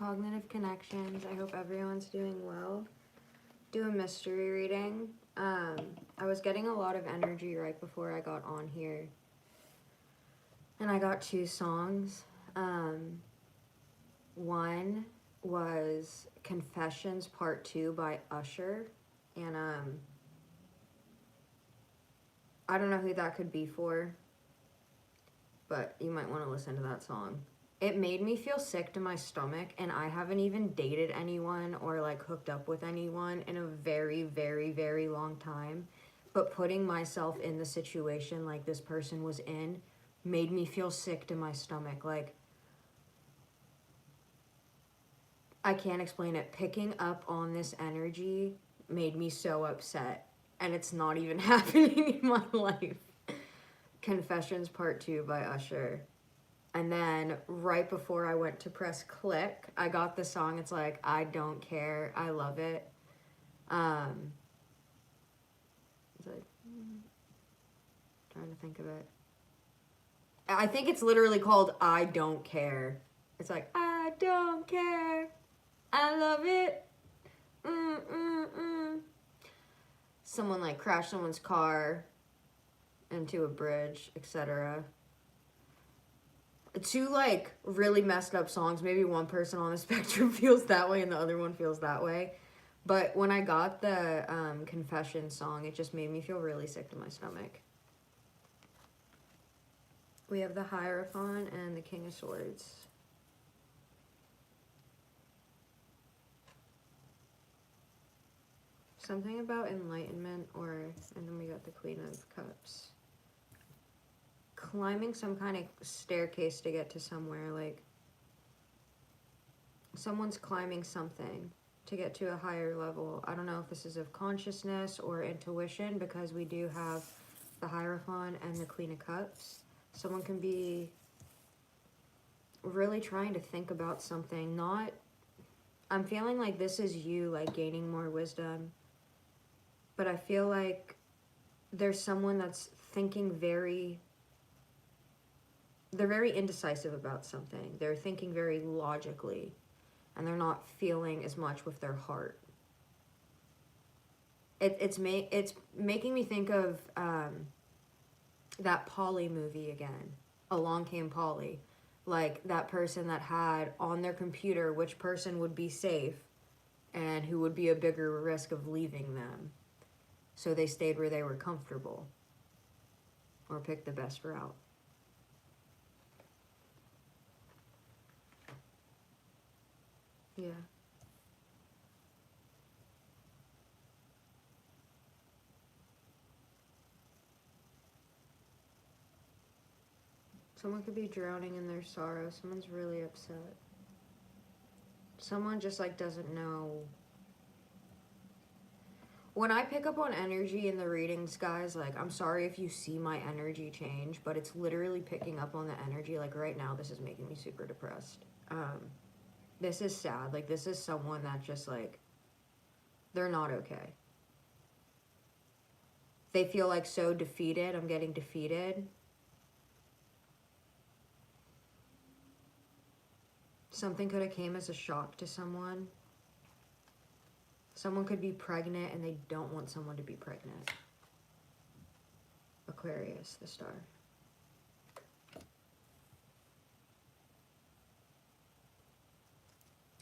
cognitive connections. I hope everyone's doing well. Do a mystery reading. I was getting a lot of energy right before I got on here. And I got 2 songs. One was Confessions Part 2 by Usher. And I don't know who that could be for, but you might want to listen to that song. It made me feel sick to my stomach, and I haven't even dated anyone or like hooked up with anyone in a very, very, very long time. But putting myself in the situation like this person was in made me feel sick to my stomach. Like, I can't explain it. Picking up on this energy made me so upset, and it's not even happening in my life. Confessions Part 2 by Usher. And then right before I went to press click, I got the song. It's like, I Don't Care. I love it. It's like, trying to think of it. I think it's literally called I Don't Care. It's like, I don't care. I love it. Someone like crashed someone's car into a bridge, etc. 2 like really messed up songs. Maybe one person on the spectrum feels that way and the other one feels that way. But when I got the Confession song, it just made me feel really sick to my stomach. We have the Hierophant and the King of Swords. Something about enlightenment, and then we got the Queen of Cups. Climbing some kind of staircase to get to somewhere, like someone's climbing something to get to a higher level. I don't know if this is of consciousness or intuition, because we do have the Hierophant and the Queen of Cups. Someone can be really trying to think about something. I'm feeling like this is you, like, gaining more wisdom. But I feel like there's someone that's thinking they're very indecisive about something. They're thinking very logically, and they're not feeling as much with their heart. It's making me think of that Polly movie again. Along Came Polly. Like, that person that had on their computer which person would be safe and who would be a bigger risk of leaving them. So they stayed where they were comfortable, or picked the best route. Yeah. Someone could be drowning in their sorrow. Someone's really upset. Someone just, like, doesn't know. When I pick up on energy in the readings, guys, like, I'm sorry if you see my energy change, but it's literally picking up on the energy. Like, right now, this is making me super depressed. This is sad. Like, this is someone that just, like, they're not okay. They feel, like, so defeated. I'm getting defeated. Something could have came as a shock to someone. Someone could be pregnant and they don't want someone to be pregnant. Aquarius, the star.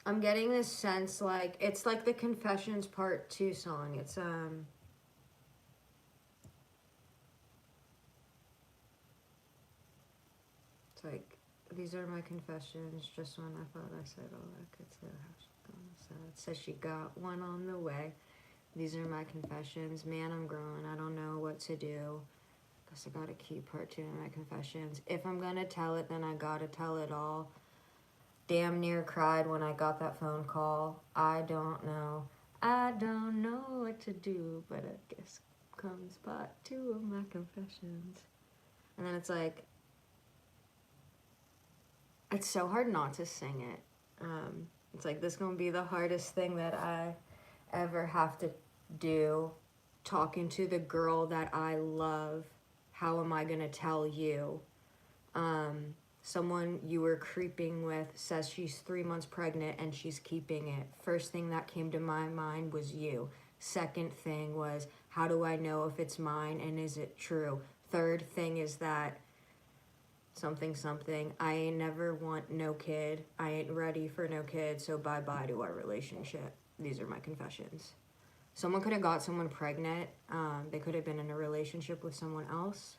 I'm getting this sense, like, it's like the Confessions Part 2 song. It's like, these are my confessions, just when I thought I said all I could say. Says she got one on the way. These are my confessions. Man, I'm growing. I don't know what to do. Guess I gotta keep Part 2 of my confessions. If I'm gonna tell it, then I gotta tell it all. Damn near cried when I got that phone call. I don't know what to do, but I guess comes Part 2 of my confessions. And then it's like, it's so hard not to sing it. It's like, this gonna be the hardest thing that I ever have to do. Talking to the girl that I love. How am I gonna tell you? Someone you were creeping with says she's 3 months pregnant and she's keeping it. First thing that came to my mind was you. Second thing was, how do I know if it's mine and is it true? Third thing is that something, I ain't never want no kid. I ain't ready for no kid, so bye-bye to our relationship. These are my confessions. Someone could have got someone pregnant. They could have been in a relationship with someone else.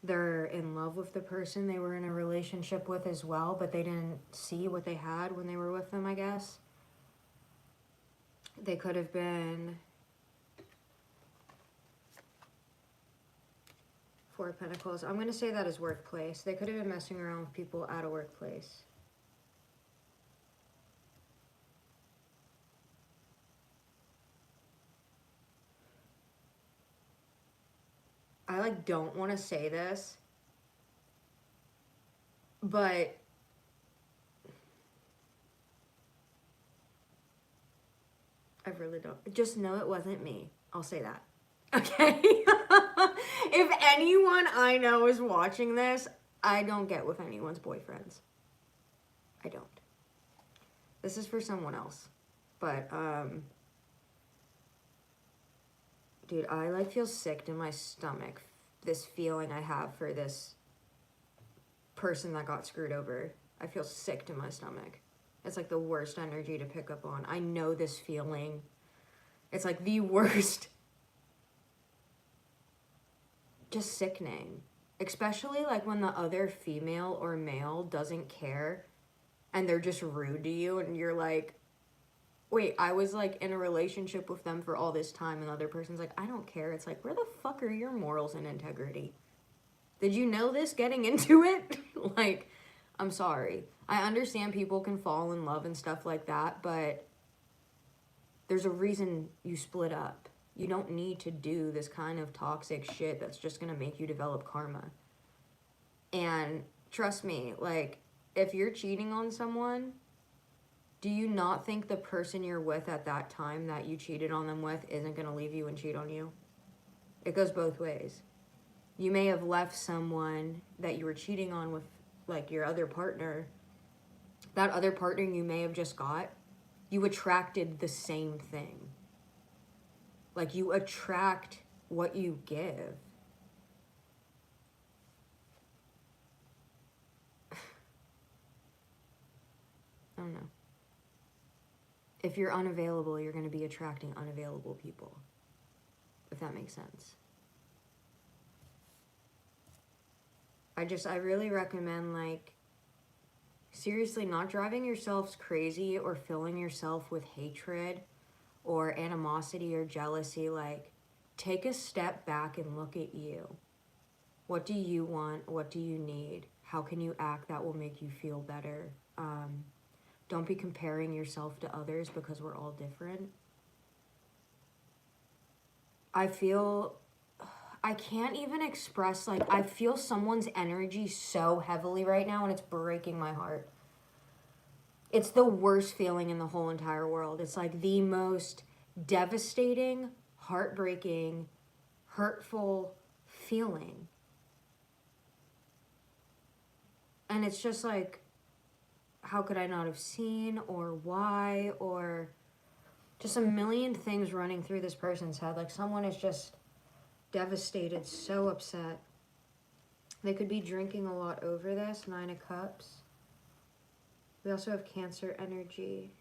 They're in love with the person they were in a relationship with as well, but they didn't see what they had when they were with them, I guess. They could have been Four of Pentacles. I'm going to say that as workplace. They could have been messing around with people at a workplace. I don't want to say this, but I really don't. Just know it wasn't me. I'll say that. Okay? If anyone I know is watching this, I don't get with anyone's boyfriends. I don't. This is for someone else. But, dude, I feel sick to my stomach. This feeling I have for this person that got screwed over. I feel sick to my stomach. It's the worst energy to pick up on. I know this feeling. It's the worst. Just sickening. Especially when the other female or male doesn't care and they're just rude to you and you're wait, I was in a relationship with them for all this time and the other person's I don't care. It's where the fuck are your morals and integrity? Did you know this getting into it? I'm sorry. I understand people can fall in love and stuff like that, but there's a reason you split up. You don't need to do this kind of toxic shit that's just gonna make you develop karma. And trust me, if you're cheating on someone, do you not think the person you're with at that time that you cheated on them with isn't gonna leave you and cheat on you? It goes both ways. You may have left someone that you were cheating on with, your other partner. That other partner you may have just got, you attracted the same thing. You attract what you give. I don't know. If you're unavailable, you're going to be attracting unavailable people. If that makes sense. I really recommend, seriously, not driving yourselves crazy or filling yourself with hatred or animosity or jealousy. Take a step back and look at you. What do you want? What do you need? How can you act that will make you feel better? Don't be comparing yourself to others because we're all different. I can't even express, I feel someone's energy so heavily right now and it's breaking my heart. It's the worst feeling in the whole entire world. It's the most devastating, heartbreaking, hurtful feeling. And it's just how could I not have seen, or why, or just a million things running through this person's head. Someone is just devastated, so upset. They could be drinking a lot over this. 9 of Cups. We also have Cancer energy.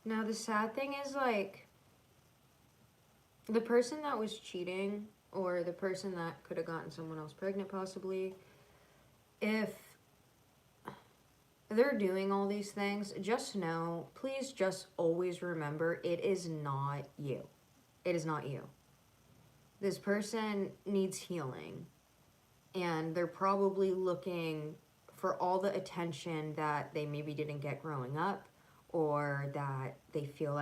Now, the sad thing is, the person that was cheating, or the person that could have gotten someone else pregnant possibly, if they're doing all these things, just know, please just always remember, it is not you. It is not you. This person needs healing, and they're probably looking for all the attention that they maybe didn't get growing up, or that they feel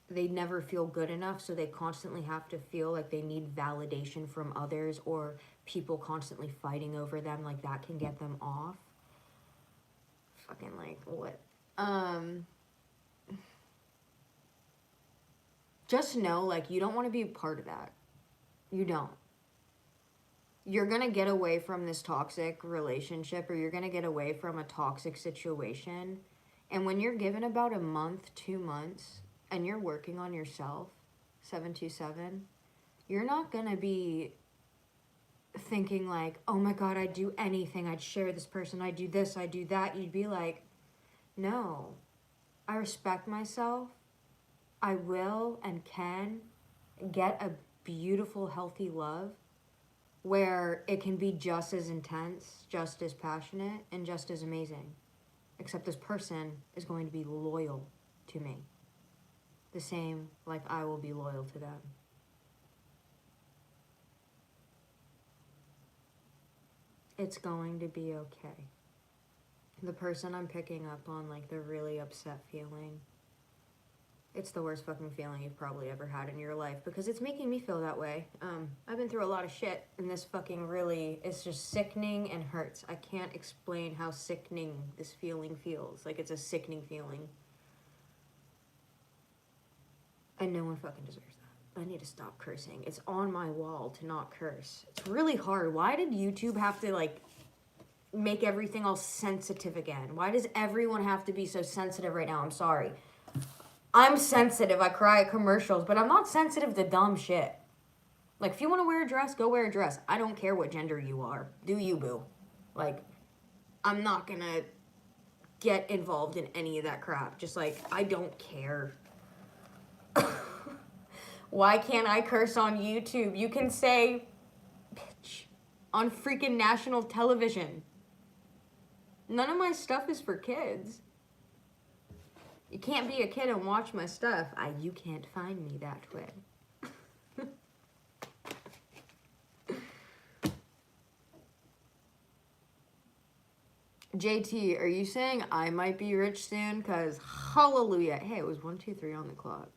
they never feel good enough, so they constantly have to feel they need validation from others, or people constantly fighting over them, that can get them off. fucking like, what? Just know, like, you don't want to be a part of that. You don't. You're going to get away from this toxic relationship, or you're going to get away from a toxic situation. And when you're given about a month, 2 months, and you're working on yourself, 727, you're not going to be thinking like, oh my God, I'd do anything. I'd share this person. I'd do this. I'd do that. You'd be like, no, I respect myself. I will and can get a beautiful, healthy love where it can be just as intense, just as passionate, and just as amazing. Except this person is going to be loyal to me. The same like I will be loyal to them. It's going to be okay. The person I'm picking up on, like the really upset feeling, it's the worst fucking feeling you've probably ever had in your life, because it's making me feel that way. I've been through a lot of shit, and this fucking really, it's just sickening and hurts. I can't explain how sickening this feeling feels. Like, it's a sickening feeling. And no one fucking deserves that. I need to stop cursing. It's on my wall to not curse. It's really hard. Why did YouTube have to, like, make everything all sensitive again? Why does everyone have to be so sensitive right now? I'm sorry. I'm sensitive. I cry at commercials, but I'm not sensitive to dumb shit. Like, if you want to wear a dress, go wear a dress. I don't care what gender you are. Do you, boo? Like, I'm not gonna get involved in any of that crap. Just, like, I don't care. Why can't I curse on YouTube? You can say, bitch, on freaking national television. None of my stuff is for kids. You can't be a kid and watch my stuff. You can't find me that way. JT, are you saying I might be rich soon? Because hallelujah. Hey, it was 1, 2, 3 on the clock.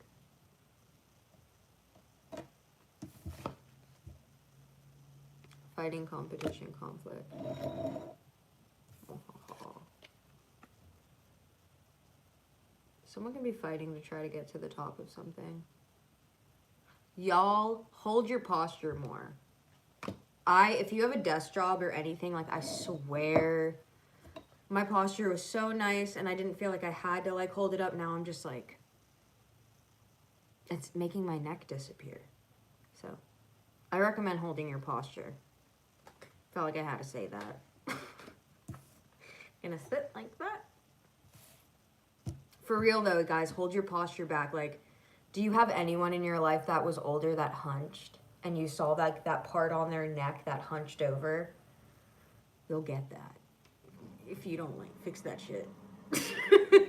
Fighting, competition, conflict. Someone can be fighting to try to get to the top of something. Y'all, hold your posture more. If you have a desk job or anything, like, I swear, my posture was so nice and I didn't feel like I had to, like, hold it up. Now I'm just like, it's making my neck disappear. So, I recommend holding your posture. Felt like I had to say that. Gonna sit like that. For real though, guys, hold your posture back. Like, do you have anyone in your life that was older that hunched and you saw that part on their neck that hunched over? You'll get that. If you don't, like, fix that shit.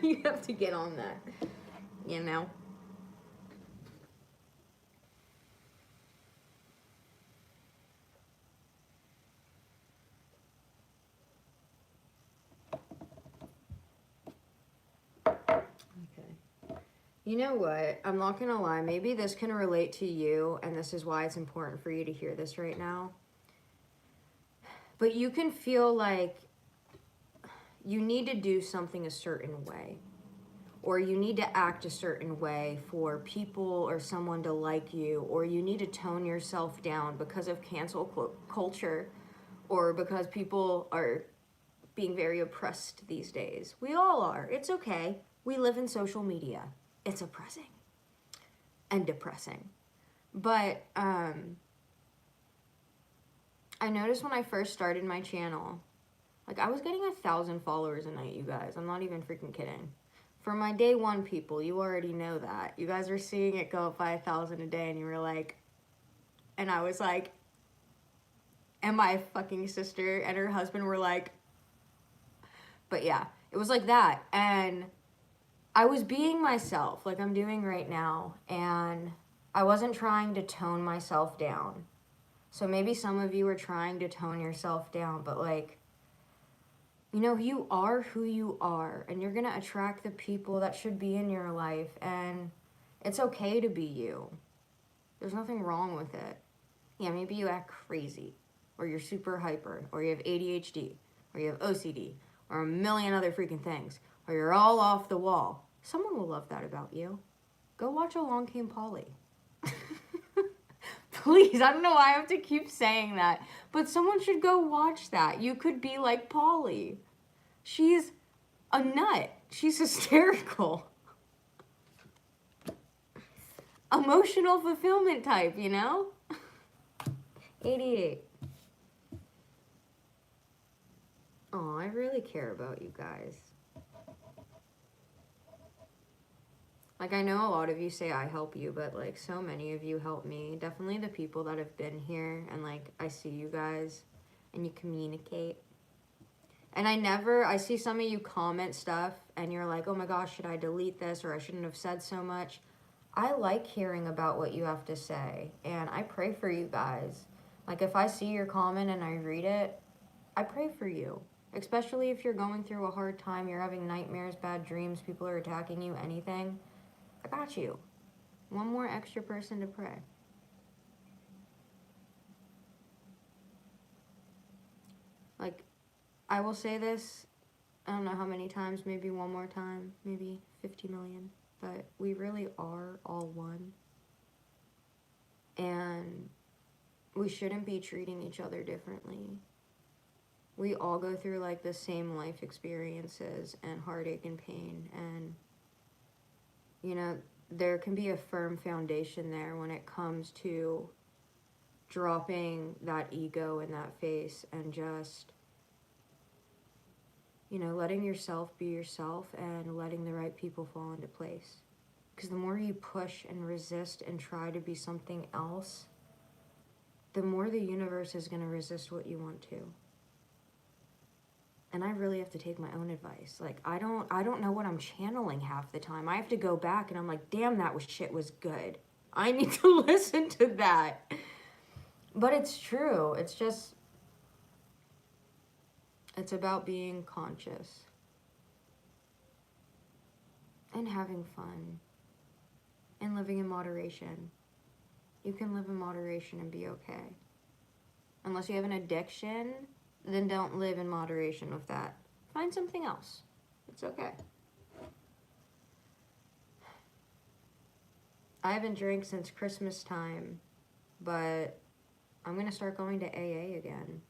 You have to get on that, you know? You know what? I'm not gonna lie. Maybe this can relate to you, and this is why it's important for you to hear this right now. But you can feel like you need to do something a certain way, or you need to act a certain way for people or someone to like you, or you need to tone yourself down because of cancel culture, or because people are being very oppressed these days. We all are. It's okay. We live in social media. It's oppressing and depressing. But I noticed when I first started my channel, like, I was getting 1,000 followers a night, you guys. I'm not even freaking kidding. For my day one people, you already know that. You guys were seeing it go up by 1,000 a day, and you were like, and I was like, and my fucking sister and her husband were like, but yeah, it was like that. And I was being myself, like I'm doing right now, and I wasn't trying to tone myself down. So maybe some of you are trying to tone yourself down, but, like, you know, you are who you are, and you're gonna attract the people that should be in your life, and it's okay to be you. There's nothing wrong with it. Yeah, maybe you act crazy, or you're super hyper, or you have ADHD, or you have OCD, or a million other freaking things, or you're all off the wall. Someone will love that about you. Go watch Along Came Polly. Please, I don't know why I have to keep saying that, but someone should go watch that. You could be like Polly. She's a nut. She's hysterical. Emotional fulfillment type, you know? 88. Oh, I really care about you guys. Like, I know a lot of you say I help you, but, like, so many of you help me. Definitely the people that have been here, and, like, I see you guys, and you communicate. And I see some of you comment stuff, and you're like, oh my gosh, should I delete this, or I shouldn't have said so much. I like hearing about what you have to say, and I pray for you guys. Like, if I see your comment and I read it, I pray for you. Especially if you're going through a hard time, you're having nightmares, bad dreams, people are attacking you, anything. I got you. One more extra person to pray. Like, I will say this, I don't know how many times, maybe one more time, maybe 50 million, but we really are all one. And we shouldn't be treating each other differently. We all go through, like, the same life experiences and heartache and pain, and, you know, there can be a firm foundation there when it comes to dropping that ego in that face and just, you know, letting yourself be yourself and letting the right people fall into place. Because the more you push and resist and try to be something else, the more the universe is going to resist what you want to. And I really have to take my own advice. Like, I don't know what I'm channeling half the time. I have to go back and I'm like, damn, that shit was good. I need to listen to that. But it's true. It's just, it's about being conscious and having fun and living in moderation. You can live in moderation and be okay. Unless you have an addiction, then don't live in moderation with that. Find something else. It's okay. I haven't drank since Christmas time, but I'm going to start going to AA again.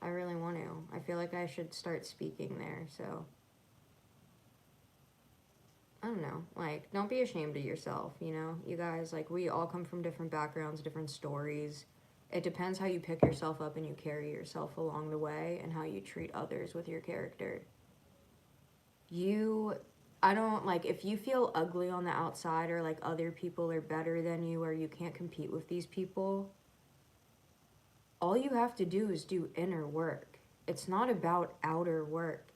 I really want to. I feel like I should start speaking there, so I don't know. Like, don't be ashamed of yourself, you know? You guys, like, we all come from different backgrounds, different stories. It depends how you pick yourself up and you carry yourself along the way and how you treat others with your character. If you feel ugly on the outside or like other people are better than you or you can't compete with these people, all you have to do is do inner work. It's not about outer work.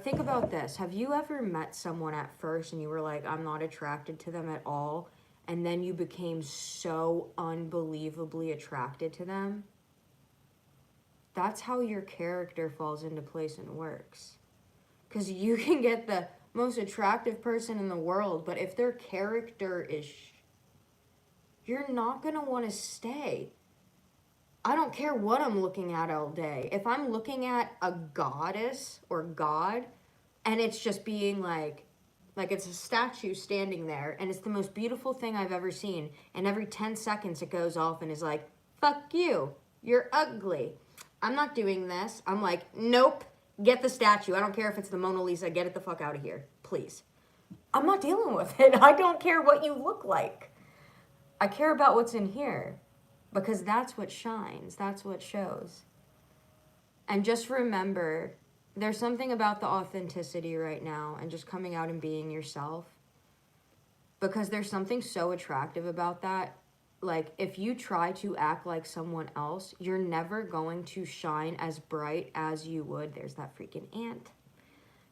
Think about this. Have you ever met someone at first and you were like, I'm not attracted to them at all, and then you became so unbelievably attracted to them? That's how your character falls into place and works. Because you can get the most attractive person in the world, but if their character is you're not going to want to stay. I don't care what I'm looking at all day. If I'm looking at a goddess or god, and it's just being like it's a statue standing there, and it's the most beautiful thing I've ever seen, and every 10 seconds it goes off and is like, fuck you, you're ugly. I'm not doing this. I'm like, nope, get the statue. I don't care if it's the Mona Lisa. Get it the fuck out of here, please. I'm not dealing with it. I don't care what you look like. I care about what's in here. Because that's what shines. That's what shows. And just remember, there's something about the authenticity right now and just coming out and being yourself. Because there's something so attractive about that. Like, if you try to act like someone else, you're never going to shine as bright as you would. There's that freaking ant.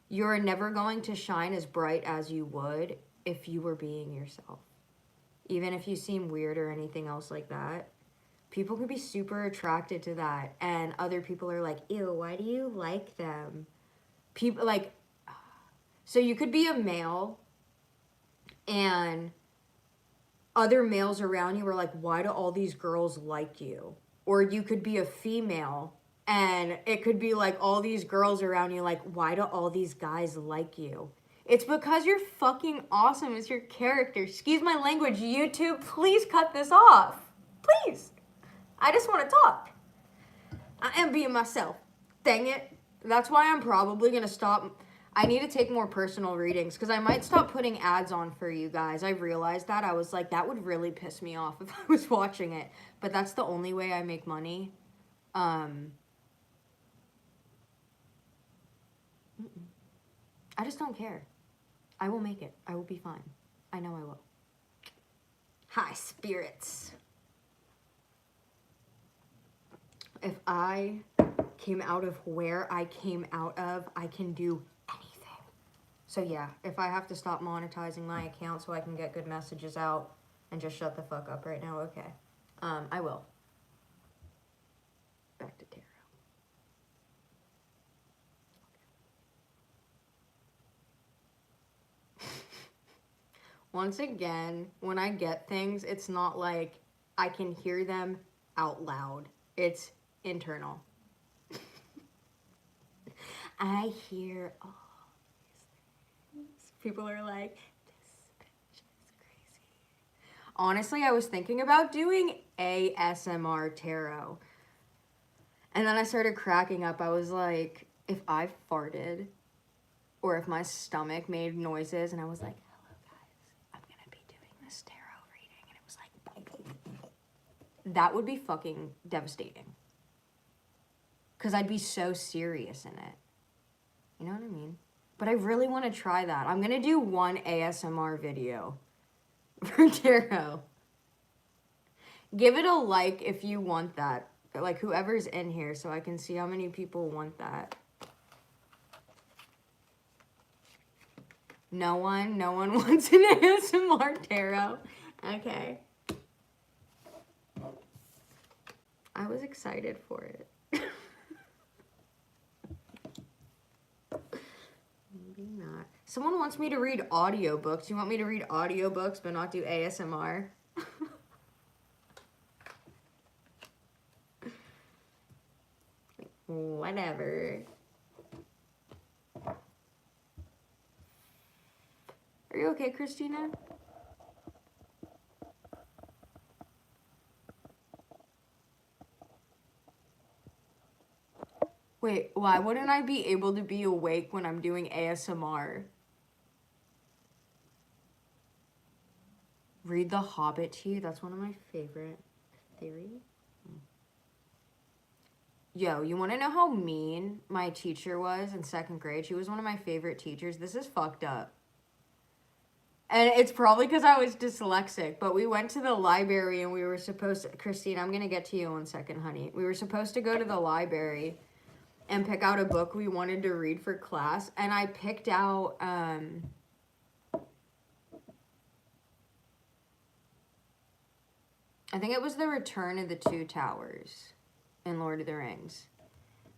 You're never going to shine as bright as you would if you were being yourself. Even if you seem weird or anything else like that. People can be super attracted to that, and other people are like, ew, why do you like them? People, like, so you could be a male, and other males around you are like, why do all these girls like you? Or you could be a female, And it could be like all these girls around you, like, why do all these guys like you? It's because you're fucking awesome. It's your character. Excuse my language, YouTube. Please cut this off. Please. I just want to talk. I am being myself. Dang it. That's why I'm probably going to stop. I need to take more personal readings because I might stop putting ads on for you guys. I realized that. I was like, that would really piss me off if I was watching it. But that's the only way I make money. I just don't care. I will make it. I will be fine. I know I will. Hi, spirits. If I came out of where I came out of, I can do anything. So yeah, if I have to stop monetizing my account so I can get good messages out and just shut the fuck up right now, okay. I will. Back to tarot. Once again, when I get things, it's not like I can hear them out loud. It's internal. I hear all these things. People are like, this bitch is crazy. Honestly, I was thinking about doing ASMR tarot. And then I started cracking up. I was like, if I farted or if my stomach made noises and I was like, hello guys, I'm gonna be doing this tarot reading. And it was like, that would be fucking devastating. Because I'd be so serious in it. You know what I mean? But I really want to try that. I'm going to do one ASMR video for tarot. Give it a like if you want that. Like, whoever's in here, so I can see how many people want that. No one wants an ASMR tarot. Okay. I was excited for it. Maybe not. Someone wants me to read audiobooks. You want me to read audiobooks but not do ASMR? Whatever. Are you okay, Christina? Wait, why wouldn't I be able to be awake when I'm doing ASMR? Read The Hobbit to you? That's one of my favorite. Theory? Yo, you want to know how mean my teacher was in 2nd grade? She was one of my favorite teachers. This is fucked up. And it's probably because I was dyslexic, but we went to the library and we were supposed to... Christine, I'm going to get to you in a second, honey. We were supposed to go to the library and pick out a book we wanted to read for class. And I picked out... I think it was The Return of the Two Towers in Lord of the Rings.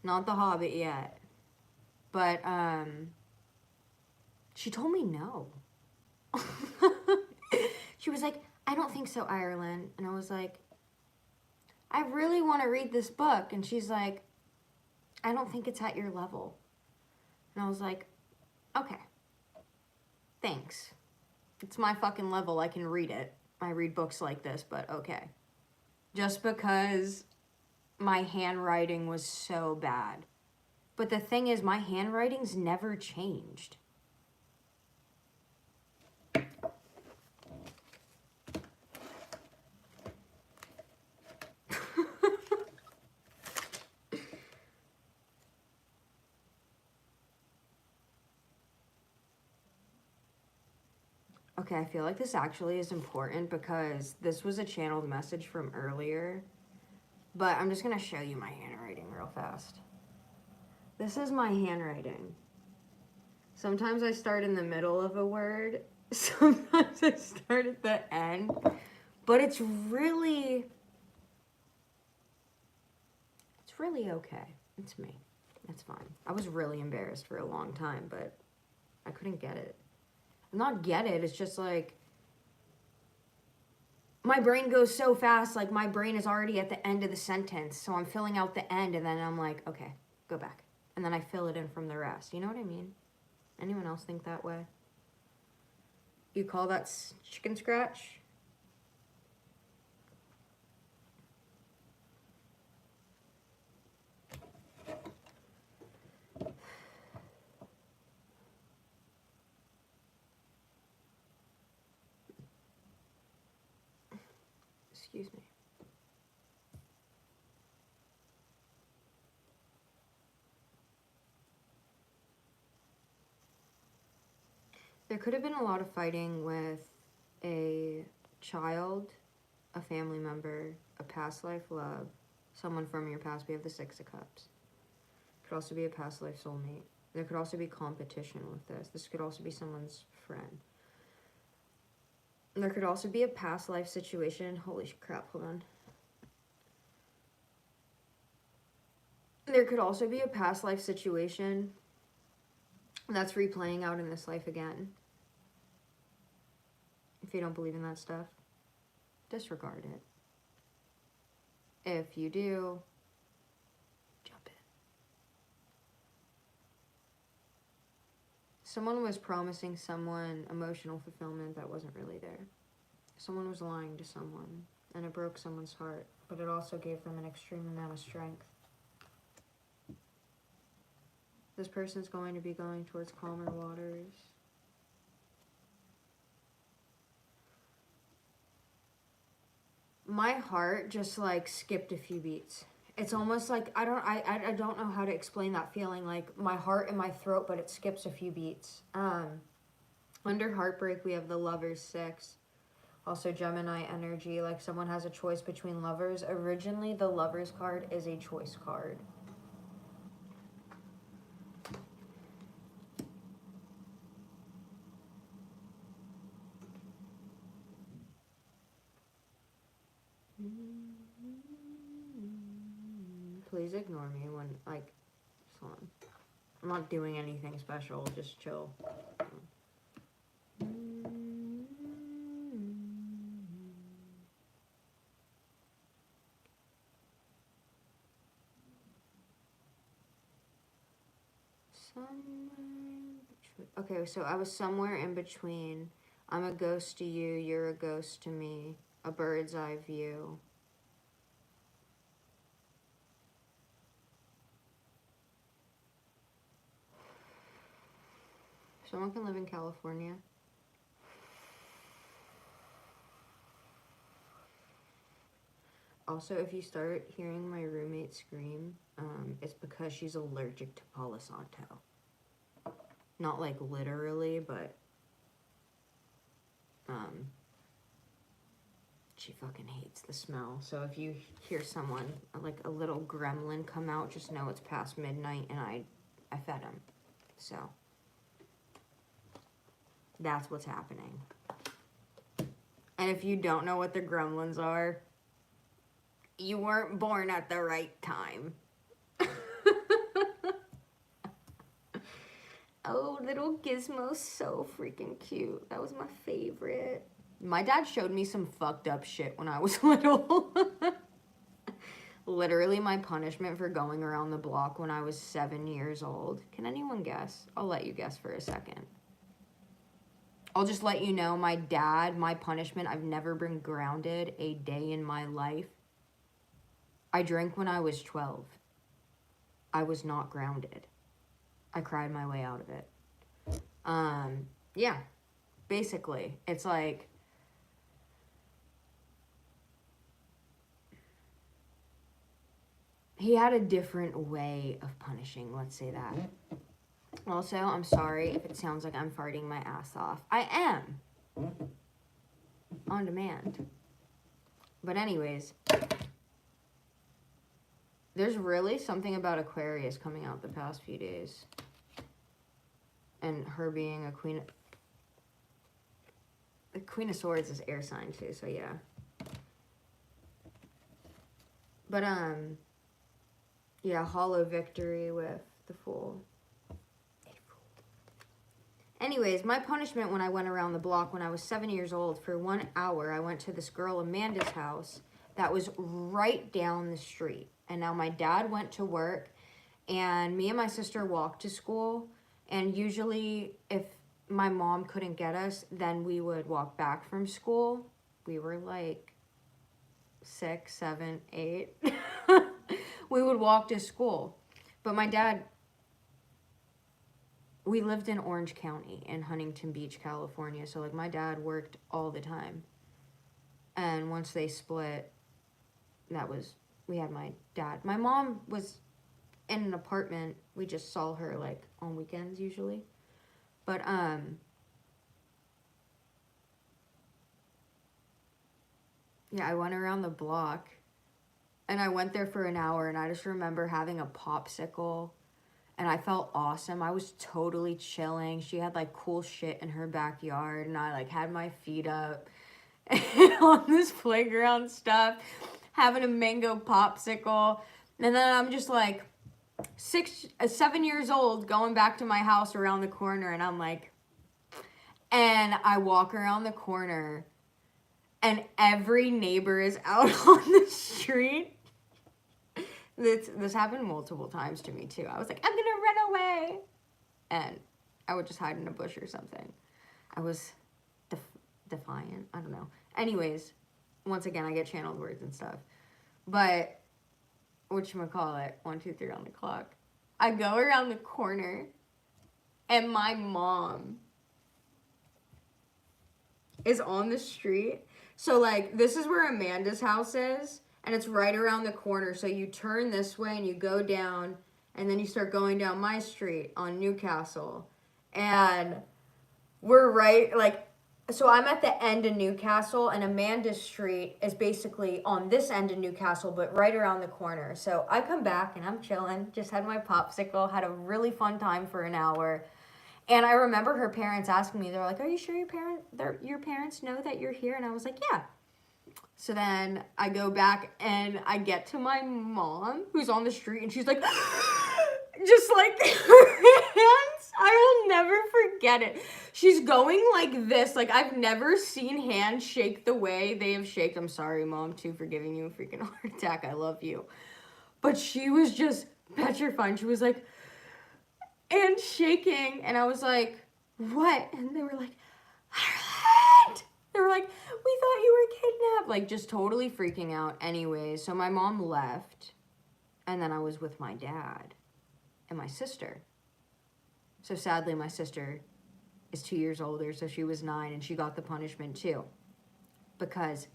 Not The Hobbit yet. But, she told me no. She was like, I don't think so, Ireland. And I was like, I really want to read this book. And she's like, I don't think it's at your level. And I was like, okay. Thanks. It's my fucking level. I can read it. I read books like this, but okay. Just because my handwriting was so bad. But the thing is, my handwriting's never changed. Okay, I feel like this actually is important because this was a channeled message from earlier. But I'm just going to show you my handwriting real fast. This is my handwriting. Sometimes I start in the middle of a word. Sometimes I start at the end. But it's really okay. It's me. It's fine. I was really embarrassed for a long time, but I couldn't get it. Not get it, it's just like... my brain goes so fast, like my brain is already at the end of the sentence. So I'm filling out the end and then I'm like, okay, go back. And then I fill it in from the rest. You know what I mean? Anyone else think that way? You call that chicken scratch? Excuse me. There could have been a lot of fighting with a child, a family member, a past life love, someone from your past. We have the Six of Cups. It could also be a past life soulmate. There could also be competition with this. This could also be someone's friend. There could also be a past life situation. Holy crap, hold on. There could also be a past life situation that's replaying out in this life again. If you don't believe in that stuff, disregard it. If you do, jump in. Someone was promising someone emotional fulfillment that wasn't really there. Someone was lying to someone, and it broke someone's heart, but it also gave them an extreme amount of strength. This person's going to be going towards calmer waters. My heart just like skipped a few beats. It's almost like I don't know how to explain that feeling, like my heart in my throat, but it skips a few beats. Under heartbreak, we have the Lovers 6. Also Gemini energy, like someone has a choice between lovers. Originally, the Lovers card is a choice card. Please ignore me when, like, hold on. I'm not doing anything special, just chill. Okay, so I was somewhere in between. I'm a ghost to you, you're a ghost to me. A bird's eye view. Someone can live in California. Also, if you start hearing my roommate scream, it's because she's allergic to Palo Santo. Not like literally, but she fucking hates the smell. So if you hear someone, like a little gremlin come out, just know it's past midnight and I fed him. So that's what's happening. And if you don't know what the gremlins are, you weren't born at the right time. Oh, little Gizmo's so freaking cute. That was my favorite. My dad showed me some fucked up shit when I was little. Literally my punishment for going around the block when I was 7 years old. Can anyone guess? I'll let you guess for a second. I'll just let you know, my dad, my punishment, I've never been grounded a day in my life. I drank when I was 12. I was not grounded. I cried my way out of it. Yeah, basically, it's like, he had a different way of punishing, let's say that. Also, I'm sorry if it sounds like I'm farting my ass off. I am. On demand. But anyways, there's really something about Aquarius coming out the past few days. And her being a queen. The Queen of Swords is air sign too, so yeah. But, yeah, hollow victory with the Fool. Anyways, my punishment when I went around the block when I was 7 years old, for 1 hour, I went to this girl Amanda's house that was right down the street. And now my dad went to work, and me and my sister walked to school. And usually if my mom couldn't get us, then we would walk back from school. We were like 6, 7, 8. We would walk to school. But my dad, we lived in Orange County in Huntington Beach, California. So like my dad worked all the time. And once they split, we had my dad. My mom was in an apartment. We just saw her like on weekends usually. But yeah, I went around the block, and I went there for an hour, and I just remember having a popsicle, and I felt awesome. I was totally chilling. She had like cool shit in her backyard, and I like had my feet up on this playground stuff, having a mango popsicle. And then I'm just like 7 years old going back to my house around the corner, and I'm like, and I walk around the corner, and every neighbor is out on the street. This happened multiple times to me too. I was like, I'm gonna run away, and I would just hide in a bush or something. I was defiant. I don't know. Anyways, once again, I get channeled words and stuff. But whatchamacallit, 1, 2, 3 on the clock. I go around the corner, and my mom is on the street. So like this is where Amanda's house is, and it's right around the corner. So you turn this way and you go down, and then you start going down my street on Newcastle. And we're right, like, so I'm at the end of Newcastle, and Amanda's street is basically on this end of Newcastle, but right around the corner. So I come back, and I'm chilling, just had my popsicle, had a really fun time for an hour. And I remember her parents asking me, they're like, are you sure your parents know that you're here? And I was like, yeah. So then I go back, and I get to my mom, who's on the street, and she's like, just like her hands. I will never forget it. She's going like this. Like, I've never seen hands shake the way they have shaked. I'm sorry, Mom, too, for giving you a freaking heart attack. I love you. But she was just petrified. She was like, and shaking, and I was like, what? And they were like, Ireland! They were like, we thought you were kidnapped. Like, just totally freaking out. Anyway, so my mom left, and then I was with my dad and my sister. So sadly, my sister is 2 years older, so she was 9, and she got the punishment too. Because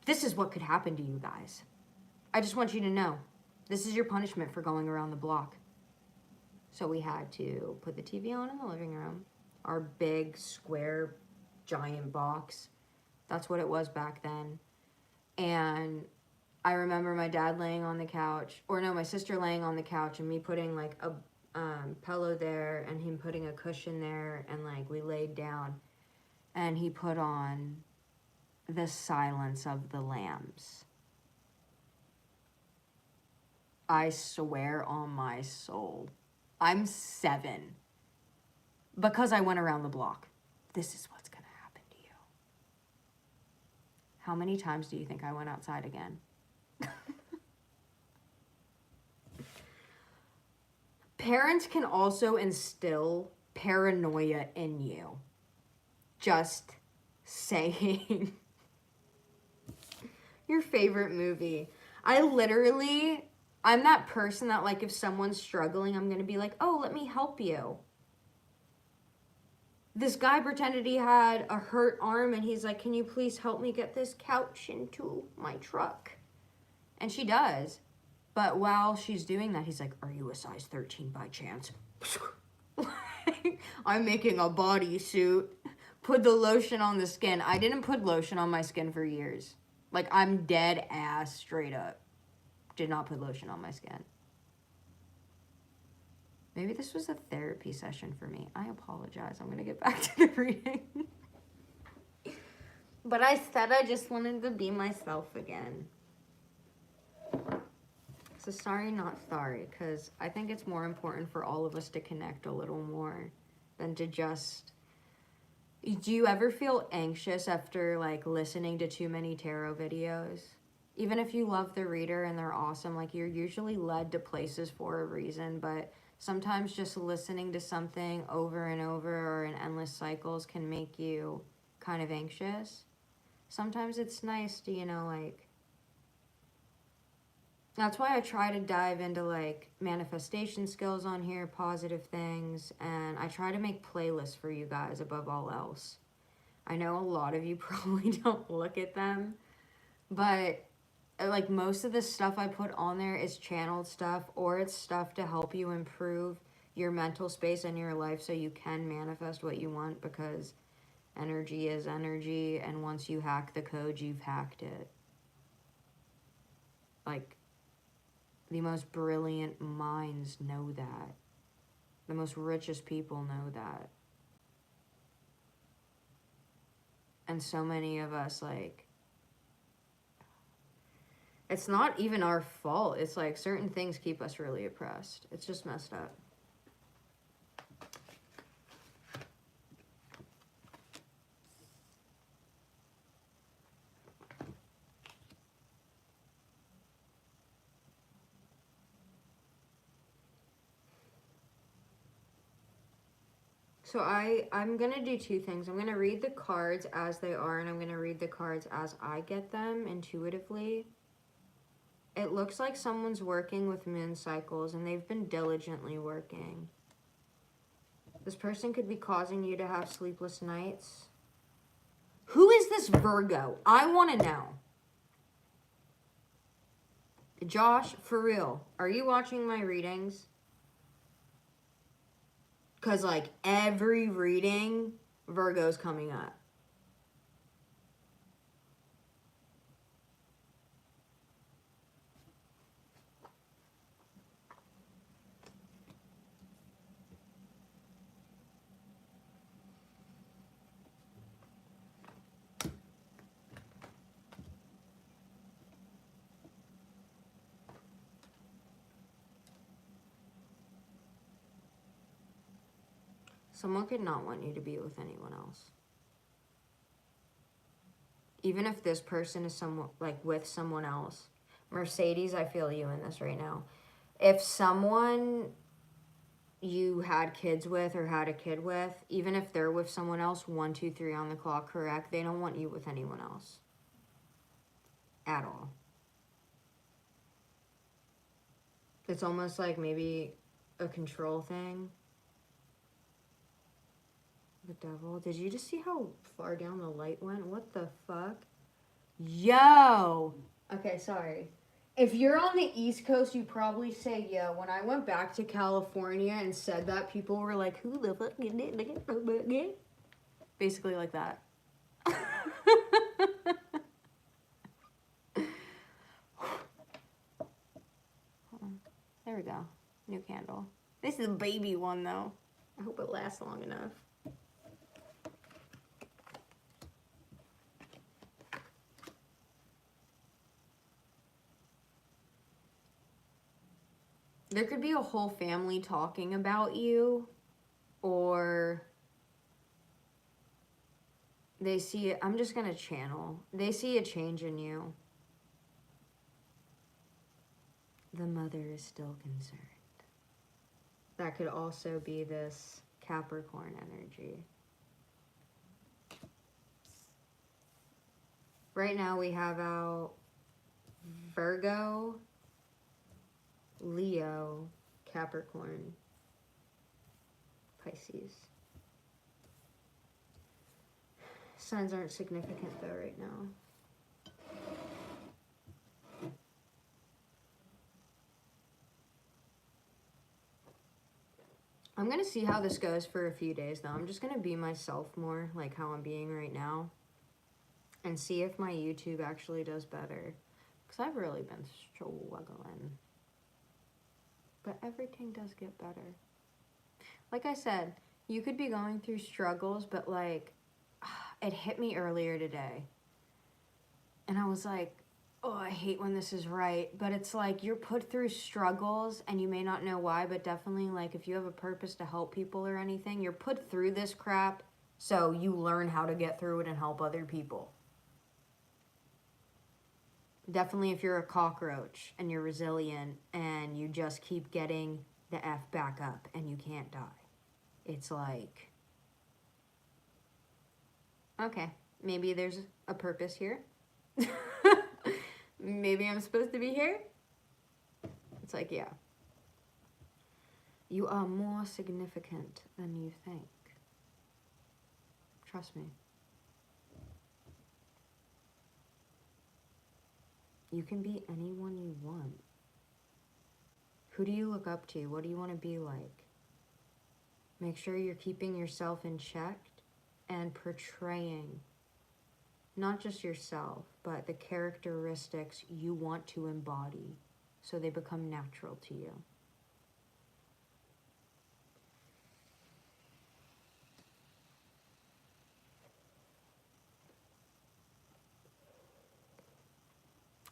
this is what could happen to you guys. I just want you to know, this is your punishment for going around the block. So we had to put the TV on in the living room, our big, square, giant box. That's what it was back then. And I remember my dad laying on the couch, or no, my sister laying on the couch, and me putting like a pillow there, and him putting a cushion there, and like we laid down, and he put on the Silence of the Lambs. I swear on my soul, I'm 7 because I went around the block. This is what's going to happen to you. How many times do you think I went outside again? Parents can also instill paranoia in you. Just saying. Your favorite movie. I'm that person that, like, if someone's struggling, I'm going to be like, oh, let me help you. This guy pretended he had a hurt arm, and he's like, can you please help me get this couch into my truck? And she does. But while she's doing that, he's like, are you a size 13 by chance? I'm making a bodysuit. Put the lotion on the skin. I didn't put lotion on my skin for years. Like, I'm dead ass straight up. Did not put lotion on my skin. Maybe this was a therapy session for me. I apologize. I'm going to get back to the reading. But I said I just wanted to be myself again. So sorry, not sorry, because I think it's more important for all of us to connect a little more than to just... Do you ever feel anxious after, like, listening to too many tarot videos? Even if you love the reader and they're awesome, like, you're usually led to places for a reason, but sometimes just listening to something over and over or in endless cycles can make you kind of anxious. Sometimes it's nice to, you know, like... That's why I try to dive into, like, manifestation skills on here, positive things, and I try to make playlists for you guys above all else. I know a lot of you probably don't look at them, but, like, most of the stuff I put on there is channeled stuff, or it's stuff to help you improve your mental space in your life so you can manifest what you want, because energy is energy, and once you hack the code, you've hacked it. Like, the most brilliant minds know that. The most richest people know that. And so many of us, like... It's not even our fault. It's like certain things keep us really oppressed. It's just messed up. So I'm going to do two things. I'm going to read the cards as they are, and I'm going to read the cards as I get them intuitively. It looks like someone's working with moon cycles, and they've been diligently working. This person could be causing you to have sleepless nights. Who is this Virgo? I want to know. Josh, for real, are you watching my readings? Because, like, every reading, Virgo's coming up. Someone could not want you to be with anyone else. Even if this person is with someone else. Mercedes, I feel you in this right now. If someone you had kids with or had a kid with, even if they're with someone else, 1, 2, 3 on the clock, correct? They don't want you with anyone else. At all. It's almost like maybe a control thing. The devil. Did you just see how far down the light went? What the fuck? Yo! Okay, sorry. If you're on the East Coast, you probably say yo. When I went back to California and said that, people were like, who the fuck is it? Basically like that. There we go. New candle. This is a baby one, though. I hope it lasts long enough. There could be a whole family talking about you, or they see, I'm just going to channel. They see a change in you. The mother is still concerned. That could also be this Capricorn energy. Right now we have out Virgo, Leo, Capricorn, Pisces. Signs aren't significant though right now. I'm going to see how this goes for a few days though. I'm just going to be myself more, like how I'm being right now, and see if my YouTube actually does better. Because I've really been struggling. But everything does get better. Like I said, you could be going through struggles, but like, it hit me earlier today. And I was like, oh, I hate when this is right, but it's like you're put through struggles and you may not know why, but definitely like if you have a purpose to help people or anything, you're put through this crap so you learn how to get through it and help other people. Definitely if you're a cockroach and you're resilient and you just keep getting the F back up and you can't die. It's like, okay, maybe there's a purpose here. Maybe I'm supposed to be here. It's like, yeah. You are more significant than you think. Trust me. You can be anyone you want. Who do you look up to? What do you want to be like? Make sure you're keeping yourself in check and portraying not just yourself, but the characteristics you want to embody so they become natural to you.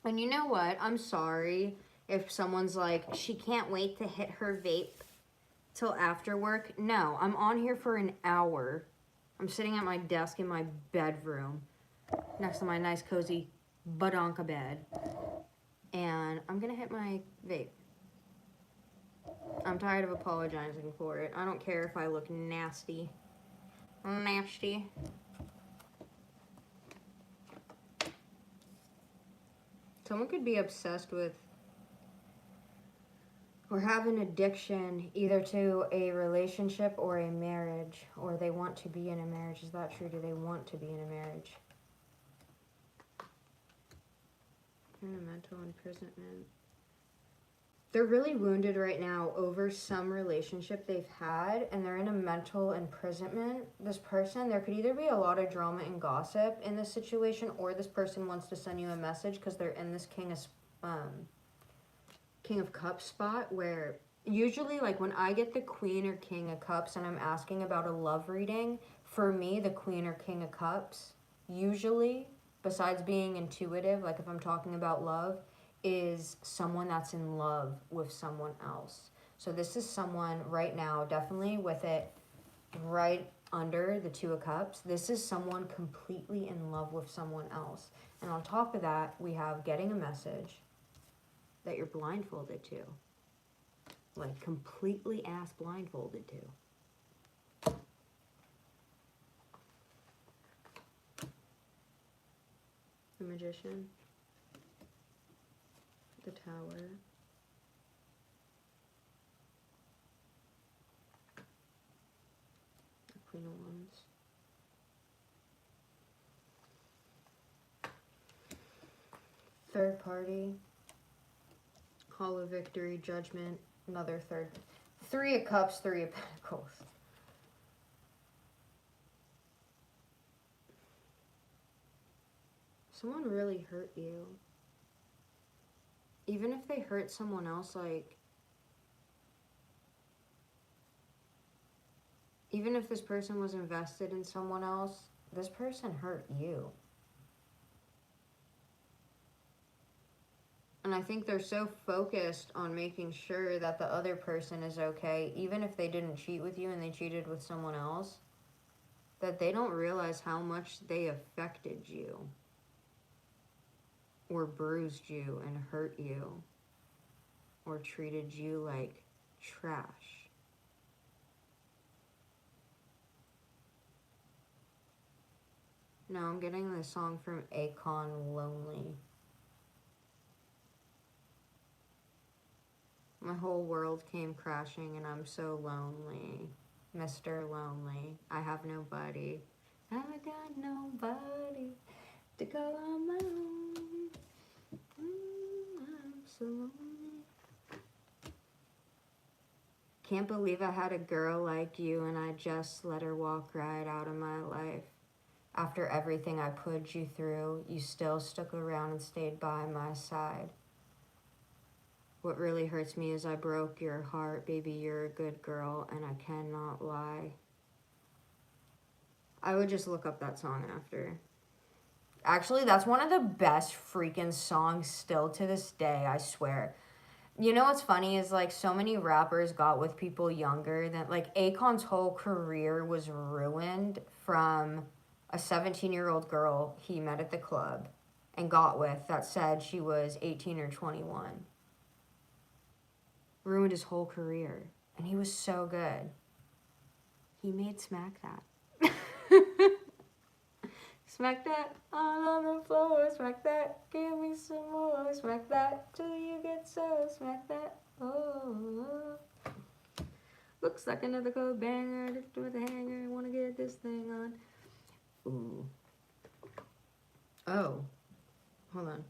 And you know what? I'm sorry if someone's like, she can't wait to hit her vape till after work. No, I'm on here for an hour. I'm sitting at my desk in my bedroom next to my nice cozy badonka bed. And I'm gonna hit my vape. I'm tired of apologizing for it. I don't care if I look nasty. Nasty. Someone could be obsessed with or have an addiction either to a relationship or a marriage, or they want to be in a marriage. Is that true? Do they want to be in a marriage? In a mental imprisonment. They're really wounded right now over some relationship they've had, and they're in a mental imprisonment. This person, there could either be a lot of drama and gossip in this situation, or this person wants to send you a message because they're in this King of Cups spot where usually, like when I get the Queen or King of Cups and I'm asking about a love reading, for me, the Queen or King of Cups, usually, besides being intuitive, like if I'm talking about love, is someone that's in love with someone else. So this is someone right now, definitely with it right under the Two of Cups. This is someone completely in love with someone else. And on top of that, we have getting a message that you're blindfolded to. Like completely ass blindfolded to. The Magician. The Tower. The Queen of Wands. Third party. Hall of Victory, Judgment, another third. Three of Cups, Three of Pentacles. Someone really hurt you. Even if they hurt someone else, like, even if this person was invested in someone else, this person hurt you. And I think they're so focused on making sure that the other person is okay, even if they didn't cheat with you and they cheated with someone else, that they don't realize how much they affected you or bruised you and hurt you or treated you like trash. No, I'm getting this song from Akon, Lonely. My whole world came crashing and I'm so lonely. Mr. Lonely. I have nobody. I got nobody to go on my own. I'm so lonely. Can't believe I had a girl like you and I just let her walk right out of my life. After everything I put you through, you still stuck around and stayed by my side. What really hurts me is I broke your heart, baby, you're a good girl, and I cannot lie. I would just look up that song after. Actually, that's one of the best freaking songs still to this day, I swear. You know what's funny is like so many rappers got with people younger than like Akon's whole career was ruined from a 17-year-old girl he met at the club and got with that said she was 18 or 21. Ruined his whole career. And he was so good. He made Smack That. Smack that all on the floor, smack that, give me some more, smack that till you get so, smack that, oh. Looks like another cold banger, just with a hanger, wanna get this thing on. Ooh. Oh, hold on.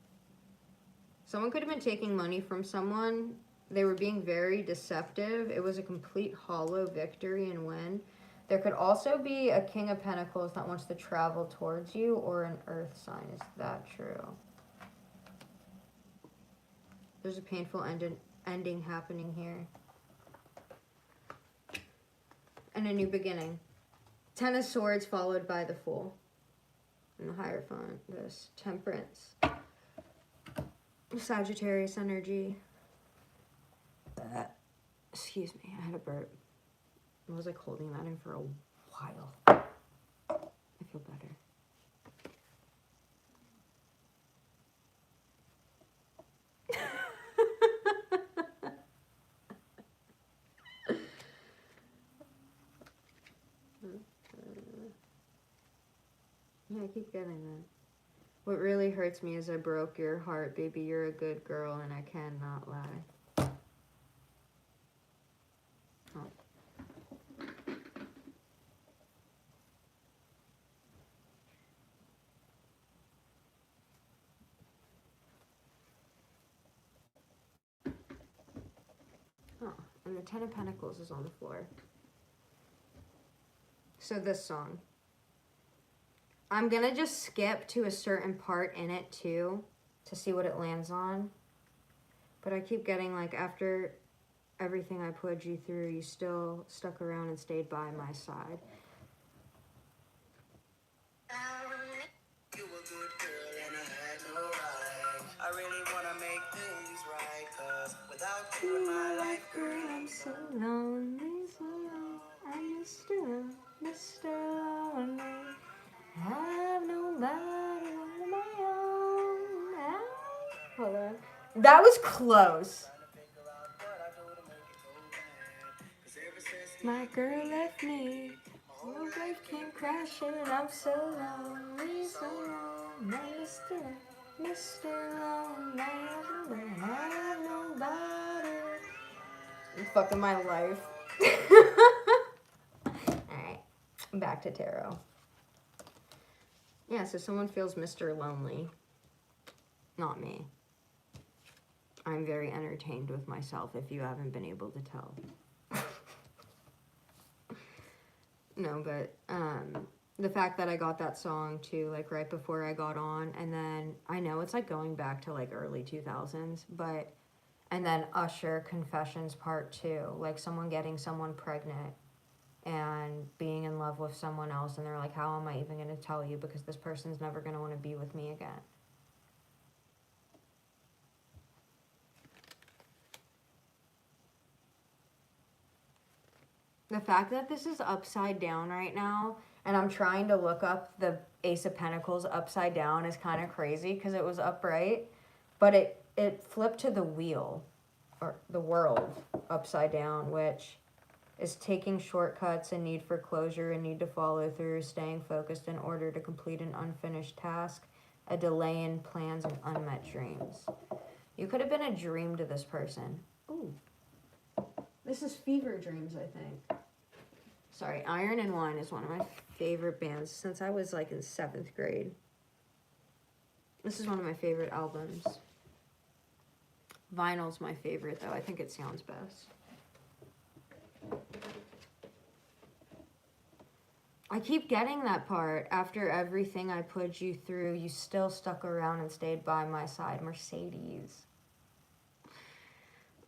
Someone could have been taking money from someone. They were being very deceptive. It was a complete hollow victory and win. There could also be a King of Pentacles that wants to travel towards you or an Earth sign. Is that true? There's a painful ending happening here. And a new beginning. 10 of Swords followed by the Fool. In the Hierophant, this Temperance. Sagittarius energy. Excuse me, I had a burp. I was like holding that in for a while. I feel better. Yeah, I keep getting that. What really hurts me is I broke your heart, baby. You're a good girl and I cannot lie. Oh. Oh, and the 10 of Pentacles is on the floor. So this song. I'm gonna just skip to a certain part in it too to see what it lands on. But I keep getting like after everything I put you through, you still stuck around and stayed by my side. You a good girl and I had no right. I really wanna make things right, 'cause without you in my life, girl, I'm so lonely, so lonely. I'm Mr. Lonely. I have nobody on my own. Hold on. That was close. My girl left me. My whole life came crashing. I'm so lonely, so lonely. Mr. Lonely. I have nobody. I'm fucking my life. Alright. Back to tarot. Yeah, so someone feels Mr. Lonely. Not me. I'm very entertained with myself, if you haven't been able to tell. No, but the fact that I got that song too, like right before I got on, and then I know it's like going back to like early 2000s, but and then Usher Confessions Part 2, like someone getting someone pregnant and being in love with someone else, and they're like, how am I even going to tell you, because this person's never going to want to be with me again. The fact that this is upside down right now, and I'm trying to look up the Ace of Pentacles upside down, is kind of crazy because it was upright, but it flipped to the wheel, or the world upside down, which is taking shortcuts, a need for closure, a need to follow through, staying focused in order to complete an unfinished task, a delay in plans, and unmet dreams. You could have been a dream to this person. Ooh. This is Fever Dreams, I think. Sorry, Iron and Wine is one of my favorite bands since I was like in 7th grade. This is one of my favorite albums. Vinyl's my favorite though. I think it sounds best. I keep getting that part. After everything I put you through, you still stuck around and stayed by my side. Mercedes.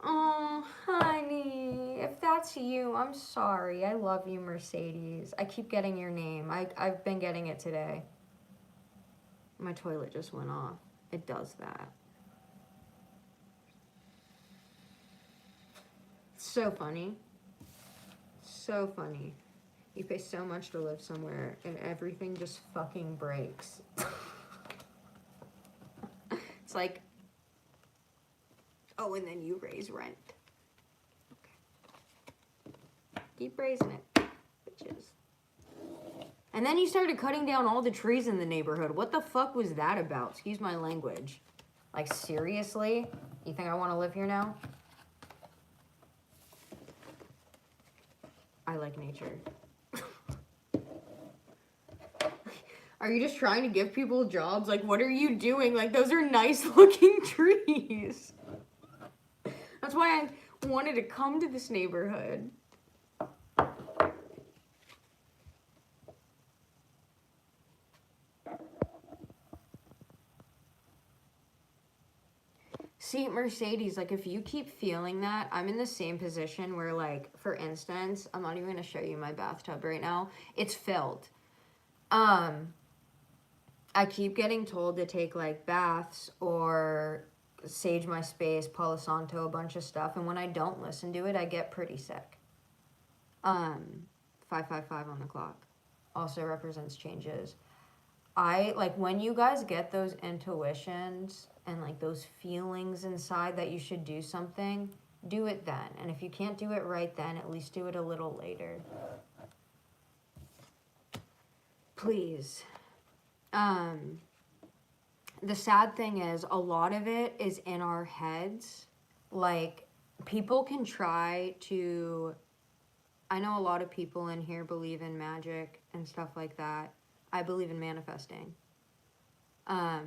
Oh, honey, if that's you, I'm sorry. I love you, Mercedes. I keep getting your name. I've been getting it today. My toilet just went off. It does that. So funny. So funny. You pay so much to live somewhere and everything just fucking breaks. It's like, oh, and then you raise rent. Okay. Keep raising it, bitches. And then you started cutting down all the trees in the neighborhood. What the fuck was that about? Excuse my language. Like, seriously? You think I want to live here now? I like nature. Are you just trying to give people jobs? Like, what are you doing? Like, those are nice looking trees. That's why I wanted to come to this neighborhood. See, Mercedes, like, if you keep feeling that, I'm in the same position where, like, for instance, I'm not even going to show you my bathtub right now. It's filled. I keep getting told to take, like, baths or sage my space, Palo Santo, a bunch of stuff. And when I don't listen to it, I get pretty sick. 555 on the clock also represents changes. Like, when you guys get those intuitions and, like, those feelings inside that you should do something, do it then. And if you can't do it right then, at least do it a little later. Please. The sad thing is, a lot of it is in our heads. Like, people can try to... I know a lot of people in here believe in magic and stuff like that. I believe in manifesting. A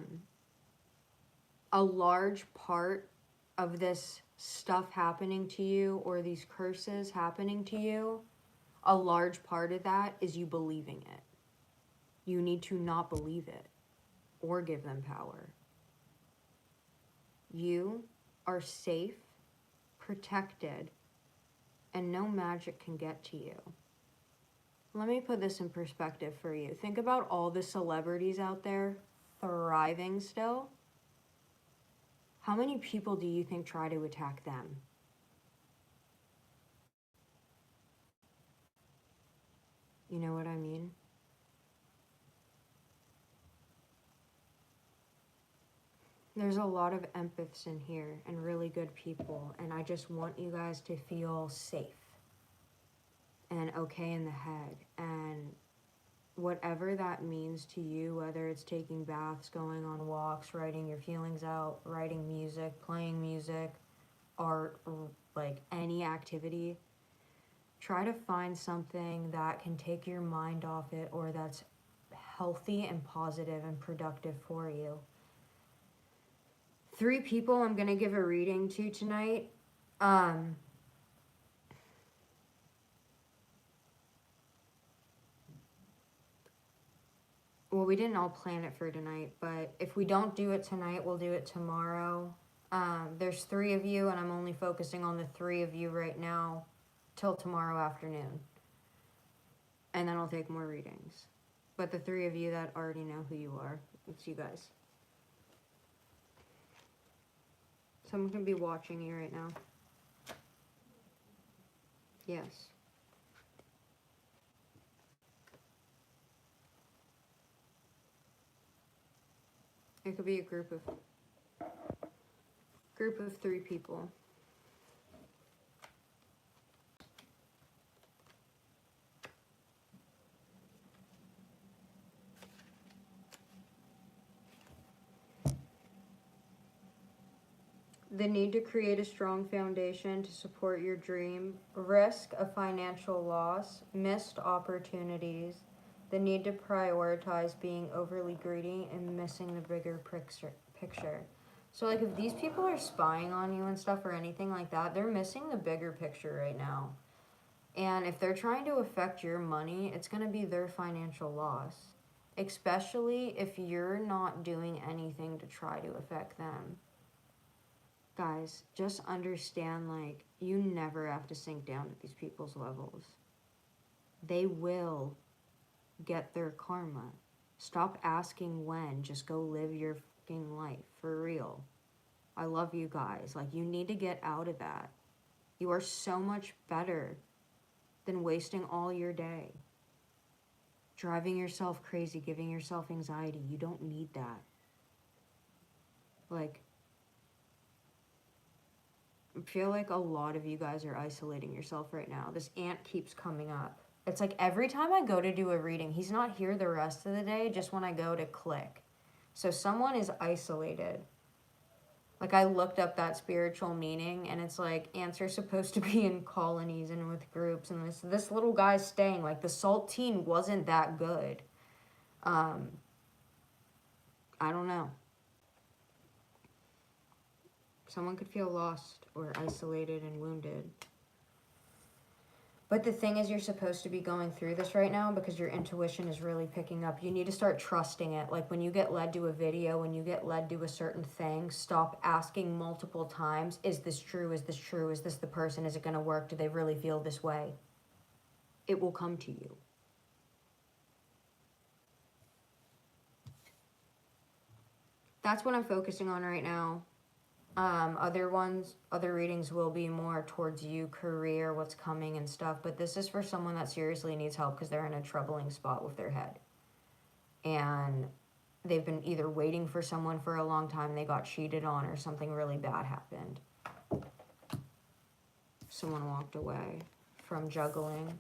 large part of this stuff happening to you or these curses happening to you, a large part of that is you believing it. You need to not believe it or give them power. You are safe, protected, and no magic can get to you. Let me put this in perspective for you. Think about all the celebrities out there thriving still. How many people do you think try to attack them? You know what I mean? There's a lot of empaths in here and really good people, and I just want you guys to feel safe and okay in the head, and whatever that means to you, whether it's taking baths, going on walks, writing your feelings out, writing music, playing music, art, or like any activity, try to find something that can take your mind off it or that's healthy and positive and productive for you. 3 people I'm going to give a reading to tonight. Well, we didn't all plan it for tonight, but if we don't do it tonight, we'll do it tomorrow. There's 3 of you, and I'm only focusing on the 3 of you right now till tomorrow afternoon. And then I'll take more readings. But the 3 of you that already know who you are, it's you guys. Someone can be watching you right now. Yes. It could be a group of 3 people. The need to create a strong foundation to support your dream, risk of financial loss, missed opportunities, the need to prioritize being overly greedy and missing the bigger picture. So, like, if these people are spying on you and stuff or anything like that, they're missing the bigger picture right now. And if they're trying to affect your money, it's going to be their financial loss. Especially if you're not doing anything to try to affect them. Guys, just understand, like, you never have to sink down to these people's levels. They will get their karma. Stop asking when. Just go live your fucking life. For real. I love you guys. Like, you need to get out of that. You are so much better than wasting all your day. Driving yourself crazy, giving yourself anxiety. You don't need that. Like, I feel like a lot of you guys are isolating yourself right now. This ant keeps coming up. It's like every time I go to do a reading, he's not here the rest of the day, just when I go to click. So someone is isolated. Like, I looked up that spiritual meaning, and it's like ants are supposed to be in colonies and with groups, and this little guy's staying. Like, the saltine wasn't that good. I don't know. Someone could feel lost or isolated and wounded. But the thing is, you're supposed to be going through this right now because your intuition is really picking up. You need to start trusting it. Like, when you get led to a video, when you get led to a certain thing, stop asking multiple times, is this true? Is this true? Is this the person? Is it going to work? Do they really feel this way? It will come to you. That's what I'm focusing on right now. Other readings will be more towards you, career, what's coming and stuff. But this is for someone that seriously needs help because they're in a troubling spot with their head. And they've been either waiting for someone for a long time, they got cheated on, or something really bad happened. Someone walked away from juggling.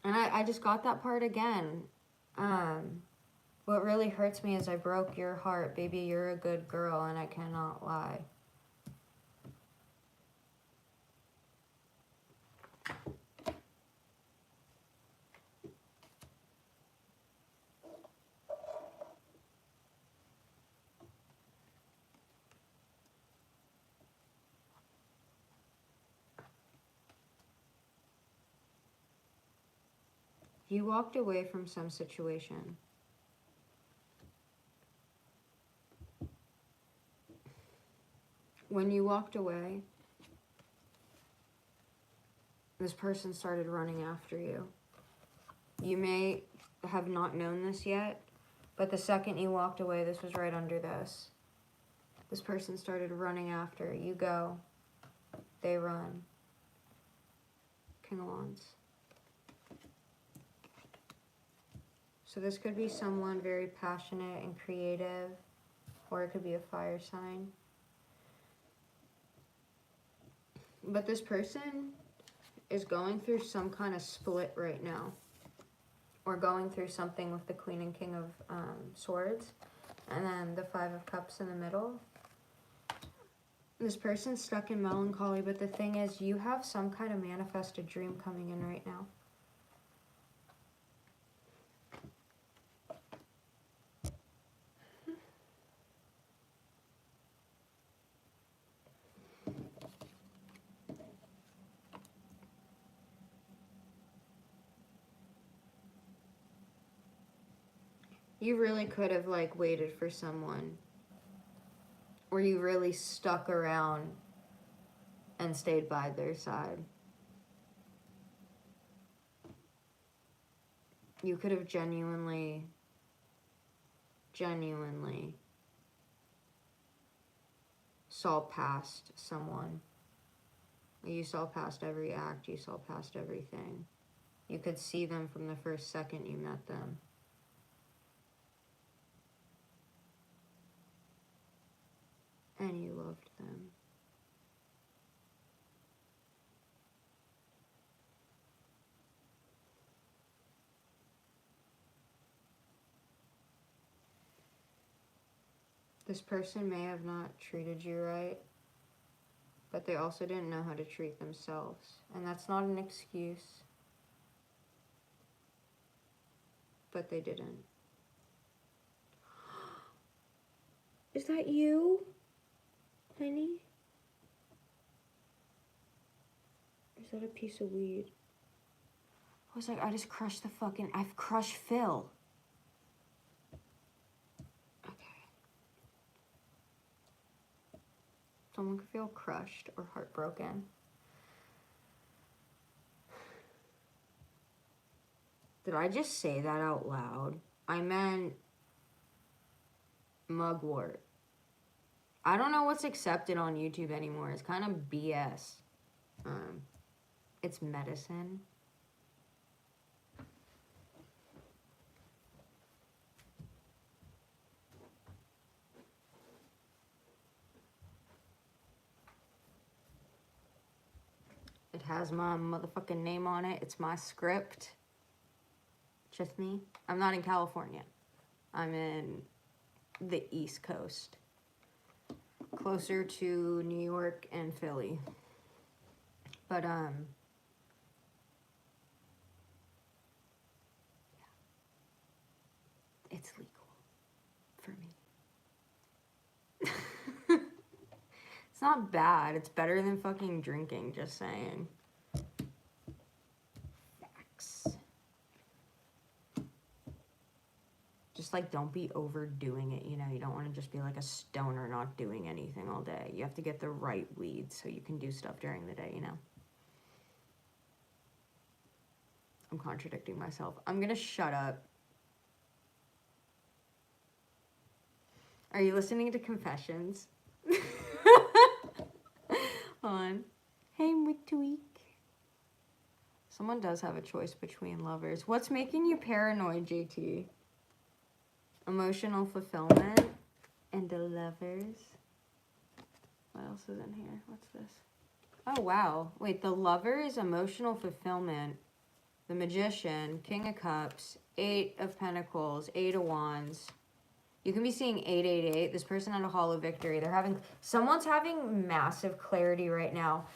And I just got that part again. What really hurts me is I broke your heart. Baby, you're a good girl, and I cannot lie. You walked away from some situation. When you walked away, this person started running after you. You may have not known this yet, but the second you walked away, this was right under this. This person started running after. You go, they run. King of Wands. So this could be someone very passionate and creative, or it could be a fire sign. But this person is going through some kind of split right now. Or going through something with the Queen and King of Swords. And then the Five of Cups in the middle. This person's stuck in melancholy, but the thing is, you have some kind of manifested dream coming in right now. You really could have, like, waited for someone. Or you really stuck around and stayed by their side. You could have genuinely saw past someone. You saw past every act. You saw past everything. You could see them from the first second you met them. And you loved them. This person may have not treated you right, but they also didn't know how to treat themselves. And that's not an excuse, but they didn't. Is that you, honey? Or is that a piece of weed? I was like, I just crushed I've crushed Phil. Someone could feel crushed or heartbroken. Did I just say that out loud? I meant mugwort. I don't know what's accepted on YouTube anymore. It's kind of BS. It's medicine. It has my motherfucking name on it. It's my script. Just me. I'm not in California. I'm in the East Coast. Closer to New York and Philly. But, yeah. It's legal for me. It's not bad. It's better than fucking drinking, just saying. Facts. Just like, don't be overdoing it, you know? You don't want to just be like a stoner not doing anything all day. You have to get the right weed so you can do stuff during the day, you know? I'm contradicting myself. I'm gonna shut up. Are you listening to Confessions? On. Hey, Tweak. Someone does have a choice between lovers. What's making you paranoid, JT? Emotional fulfillment and the lovers. What else is in here? What's this? Oh, wow. Wait, the lovers, emotional fulfillment, the magician, King of Cups, 8 of Pentacles, 8 of Wands. You can be seeing 888. This person had a hollow victory. Someone's having massive clarity right now.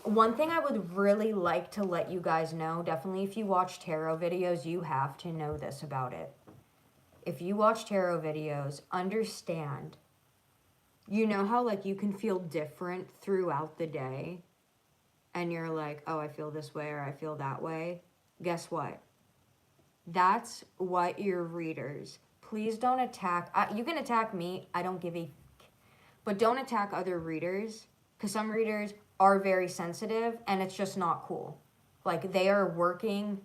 One thing I would really like to let you guys know, definitely if you watch tarot videos, you have to know this about it. If you watch tarot videos, understand, you know how like you can feel different throughout the day and you're like, oh, I feel this way or I feel that way. Guess what? That's what your readers. Please don't attack. You can attack me. I don't give a fuck. But don't attack other readers because some readers are very sensitive and it's just not cool. Like they are working.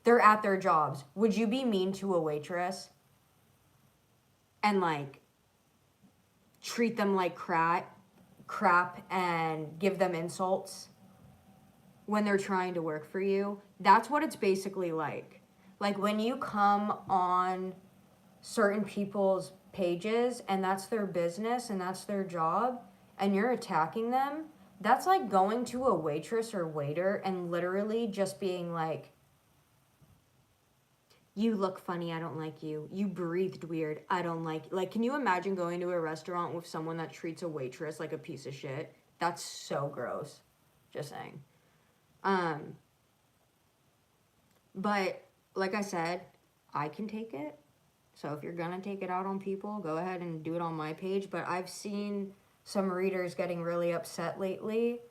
They're at their jobs. Would you be mean to a waitress and like treat them like crap and give them insults when they're trying to work for you? That's what it's basically like. Like when you come on certain people's pages and that's their business and that's their job and you're attacking them, that's like going to a waitress or waiter and literally just being like, you look funny, I don't like you. You breathed weird, I don't like you. Like, can you imagine going to a restaurant with someone that treats a waitress like a piece of shit? That's so gross. Just saying. But like I said, I can take it. So if you're gonna take it out on people, go ahead and do it on my page. But I've seen some readers getting really upset lately,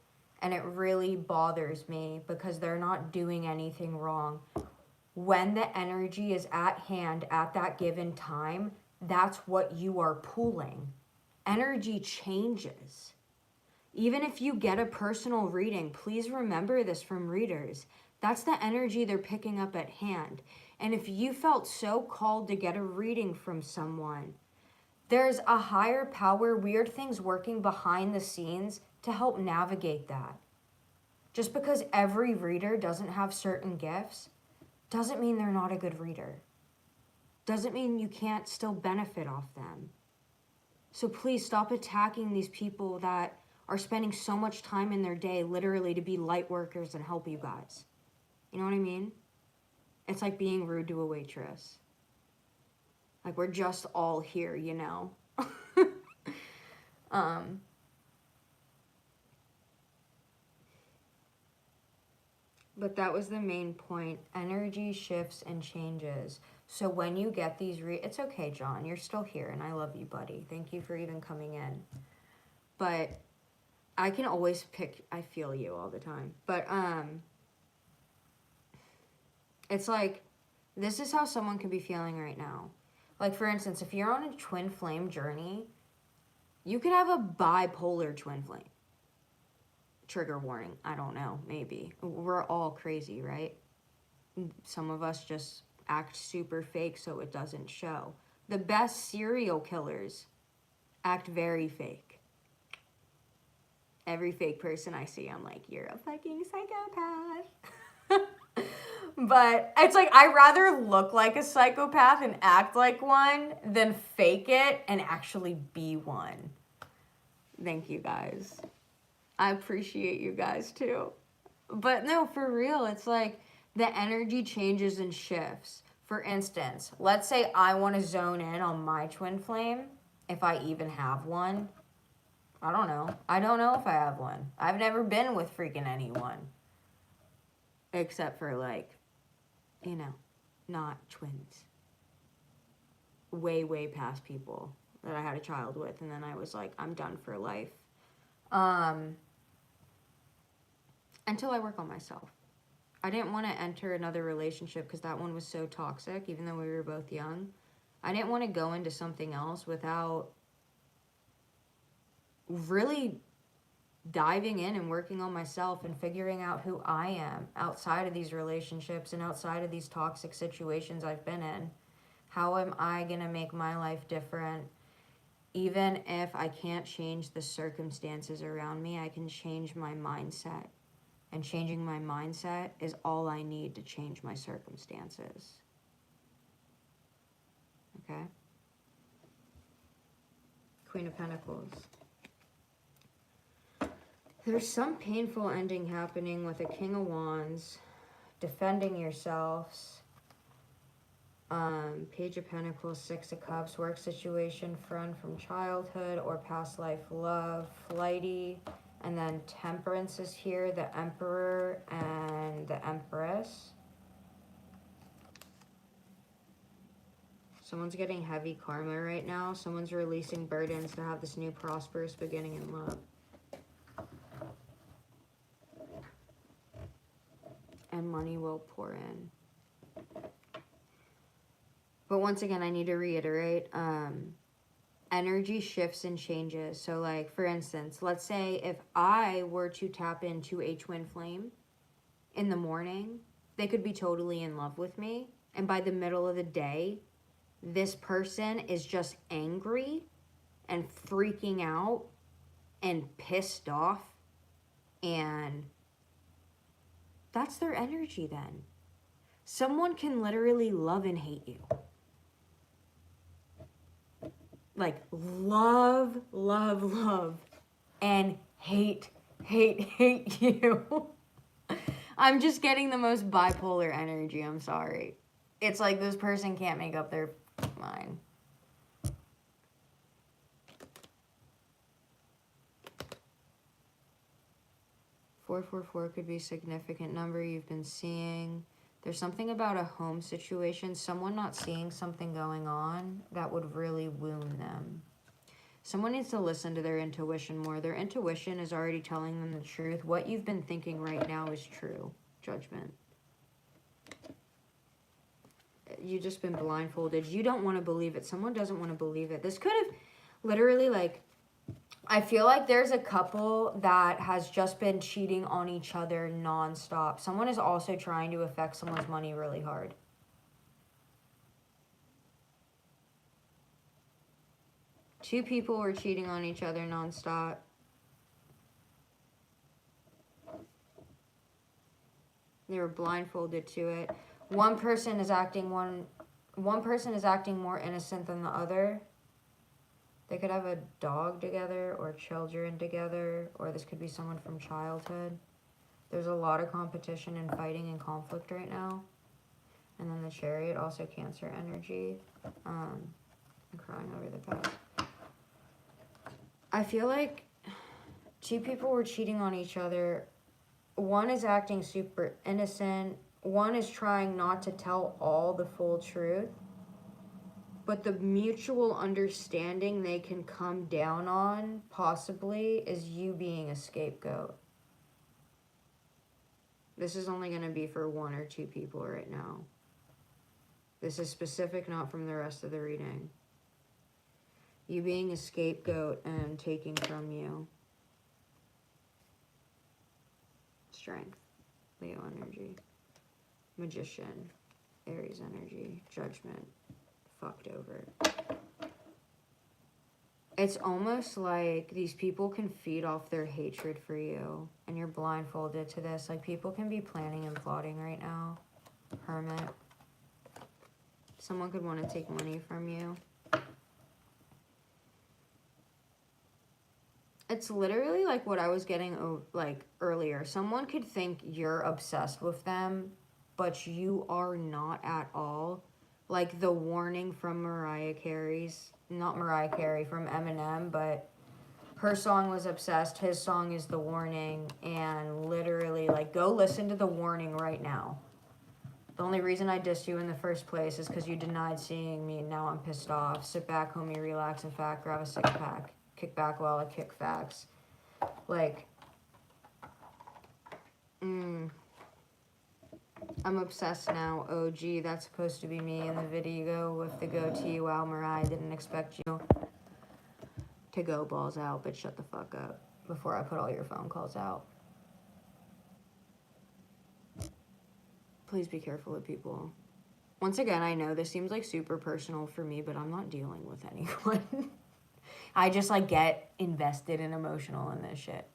and it really bothers me because they're not doing anything wrong. When the energy is at hand at that given time, that's what you are pulling. Energy changes. Even if you get a personal reading, please remember this from readers. That's the energy they're picking up at hand. And if you felt so called to get a reading from someone, there's a higher power, weird things working behind the scenes to help navigate that. Just because every reader doesn't have certain gifts, doesn't mean they're not a good reader. Doesn't mean you can't still benefit off them. So please stop attacking these people that are spending so much time in their day literally to be light workers and help you guys. You know what I mean? It's like being rude to a waitress. Like we're just all here, you know? But that was the main point. Energy shifts and changes. So when you get these it's okay, John. You're still here, and I love you, buddy. Thank you for even coming in. But I can always pick... I feel you all the time. But, it's like, this is how someone can be feeling right now. Like, for instance, if you're on a twin flame journey, you could have a bipolar twin flame. Trigger warning. I don't know. Maybe. We're all crazy, right? Some of us just act super fake so it doesn't show. The best serial killers act very fake. Every fake person I see, I'm like, you're a fucking psychopath. But it's like, I'd rather look like a psychopath and act like one than fake it and actually be one. Thank you guys. I appreciate you guys too. But no, for real, it's like the energy changes and shifts. For instance, let's say I want to zone in on my twin flame, if I even have one. I don't know. I don't know if I have one. I've never been with freaking anyone. Except for, like, you know, not twins. Way, way past people that I had a child with. And then I was like, I'm done for life. Until I work on myself. I didn't want to enter another relationship because that one was so toxic, even though we were both young. I didn't want to go into something else without really diving in and working on myself and figuring out who I am outside of these relationships and outside of these toxic situations I've been in. How am I going to make my life different? Even if I can't change the circumstances around me, I can change my mindset. And changing my mindset is all I need to change my circumstances. Okay? Queen of Pentacles. There's some painful ending happening with a King of Wands, defending yourselves. Page of Pentacles, Six of Cups, work situation, friend from childhood or past life love, flighty. And then Temperance is here, the Emperor and the Empress. Someone's getting heavy karma right now. Someone's releasing burdens to have this new prosperous beginning in love. And money will pour in. But once again, I need to reiterate, energy shifts and changes. So like, for instance, let's say if I were to tap into a twin flame in the morning, they could be totally in love with me. And by the middle of the day, this person is just angry and freaking out and pissed off. And that's their energy then. Someone can literally love and hate you. Like, love, love, love, and hate, hate, hate you. I'm just getting the most bipolar energy, I'm sorry. It's like this person can't make up their mind. Four, 4 could be a significant number you've been seeing. There's something about a home situation, someone not seeing something going on that would really wound them. Someone needs to listen to their intuition more. Their intuition is already telling them the truth. What you've been thinking right now is true. Judgment. You've just been blindfolded. You don't want to believe it. Someone doesn't want to believe it. This could have literally, like, I feel like there's a couple that has just been cheating on each other nonstop. Someone is also trying to affect someone's money really hard. Two people were cheating on each other nonstop. They were blindfolded to it. One person is acting more innocent than the other. They could have a dog together or children together, or this could be someone from childhood. There's a lot of competition and fighting and conflict right now. And then the Chariot, also Cancer energy. I'm crying over the past. I feel like two people were cheating on each other. One is acting super innocent. One is trying not to tell all the full truth. But the mutual understanding they can come down on, possibly, is you being a scapegoat. This is only going to be for one or two people right now. This is specific, not from the rest of the reading. You being a scapegoat and taking from you. Strength. Leo energy. Magician, Aries energy, Judgment, fucked over. It's almost like these people can feed off their hatred for you, and you're blindfolded to this. Like, people can be planning and plotting right now. Hermit. Someone could want to take money from you. It's literally like what I was getting like earlier. Someone could think you're obsessed with them, but you are not at all. Like the warning from Mariah Carey's, not Mariah Carey, from Eminem, but her song was Obsessed, his song is The Warning, and literally, like, go listen to The Warning right now. The only reason I dissed you in the first place is because you denied seeing me, and now I'm pissed off. Sit back, homie, relax, in fact, grab a six-pack. Kick back while I kick facts. Like, I'm obsessed now. Oh, gee, that's supposed to be me in the video with the goatee. Wow, Mariah, didn't expect you to go balls out, but shut the fuck up before I put all your phone calls out. Please be careful with people. Once again, I know this seems like super personal for me, but I'm not dealing with anyone. I just, like, get invested and emotional in this shit.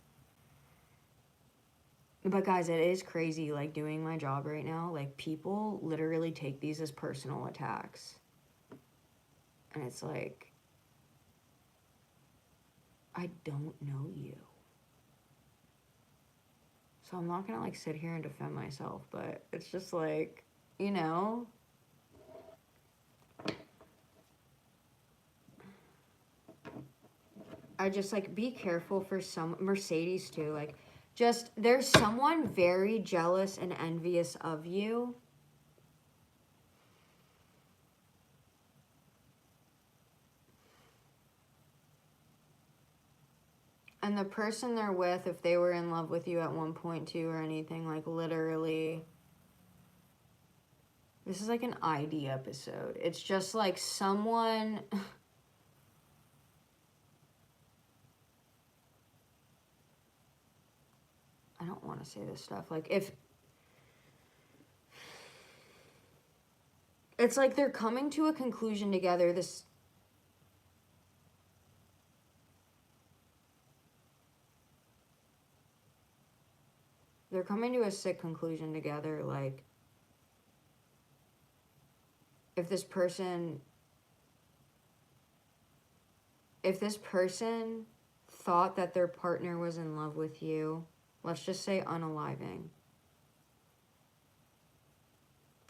But, guys, it is crazy, like, doing my job right now. Like, people literally take these as personal attacks. And it's like, I don't know you. So I'm not gonna, like, sit here and defend myself, but it's just like, you know? I just, like, be careful for some, Mercedes too, like, just, there's someone very jealous and envious of you. And the person they're with, if they were in love with you at one point too or anything, like, literally, this is like an ID episode. It's just like someone... I don't want to say this stuff. Like, if... It's like they're coming to a conclusion together. They're coming to a sick conclusion together. Like, if this person thought that their partner was in love with you, let's just say unaliving,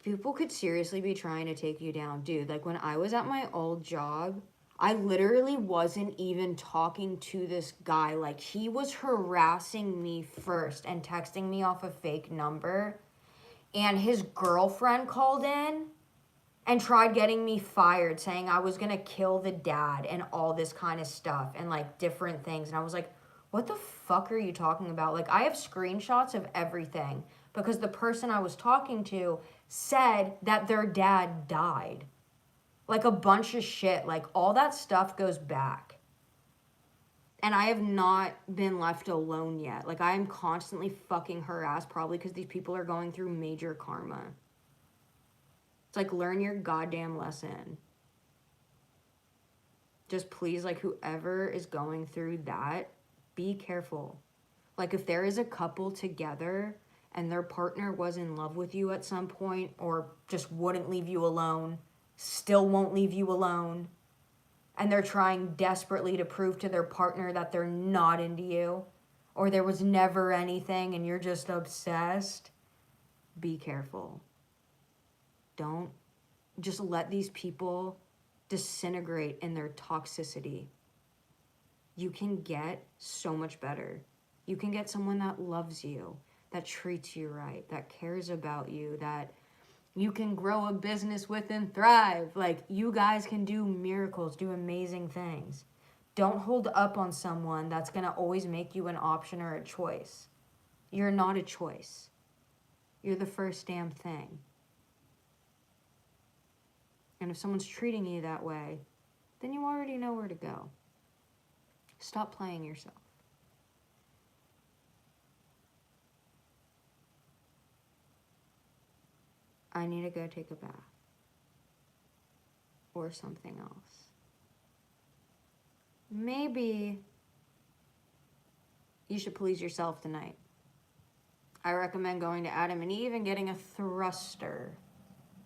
people could seriously be trying to take you down. Dude, like, when I was at my old job, I literally wasn't even talking to this guy. Like, he was harassing me first and texting me off a fake number. And his girlfriend called in and tried getting me fired, saying I was going to kill the dad and all this kind of stuff and, like, different things. And I was like, what the fuck are you talking about? Like, I have screenshots of everything because the person I was talking to said that their dad died. Like, a bunch of shit. Like, all that stuff goes back. And I have not been left alone yet. Like, I am constantly fucking harassed, probably because these people are going through major karma. It's like, learn your goddamn lesson. Just please, like, whoever is going through that, be careful. Like, if there is a couple together and their partner was in love with you at some point or just wouldn't leave you alone, still won't leave you alone, and they're trying desperately to prove to their partner that they're not into you, or there was never anything and you're just obsessed, be careful. Don't just let these people disintegrate in their toxicity. You can get so much better. You can get someone that loves you, that treats you right, that cares about you, that you can grow a business with and thrive. Like, you guys can do miracles, do amazing things. Don't hold up on someone that's going to always make you an option or a choice. You're not a choice. You're the first damn thing. And if someone's treating you that way, then you already know where to go. Stop playing yourself. I need to go take a bath. Or something else. Maybe you should please yourself tonight. I recommend going to Adam and Eve and getting a thruster.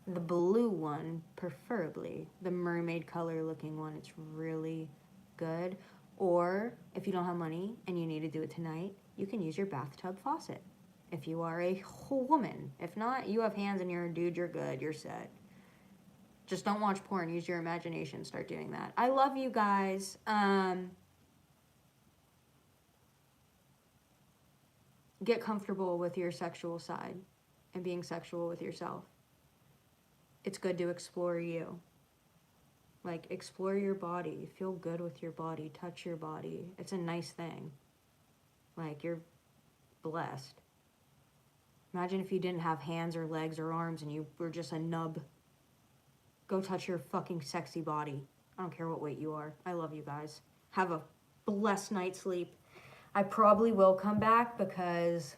The blue one, preferably. The mermaid color looking one. It's really good. Or if you don't have money and you need to do it tonight, you can use your bathtub faucet. If you are a woman. If not, you have hands and you're a dude, you're good, you're set. Just don't watch porn. Use your imagination. Start doing that. I love you guys. Get comfortable with your sexual side and being sexual with yourself. It's good to explore you. Like, explore your body. Feel good with your body. Touch your body. It's a nice thing. Like, you're blessed. Imagine if you didn't have hands or legs or arms and you were just a nub. Go touch your fucking sexy body. I don't care what weight you are. I love you guys. Have a blessed night's sleep. I probably will come back because,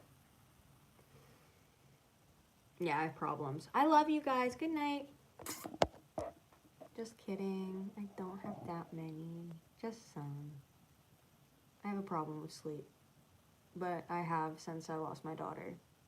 yeah, I have problems. I love you guys. Good night. Just kidding. I don't have that many. Just some. I have a problem with sleep. But I have since I lost my daughter.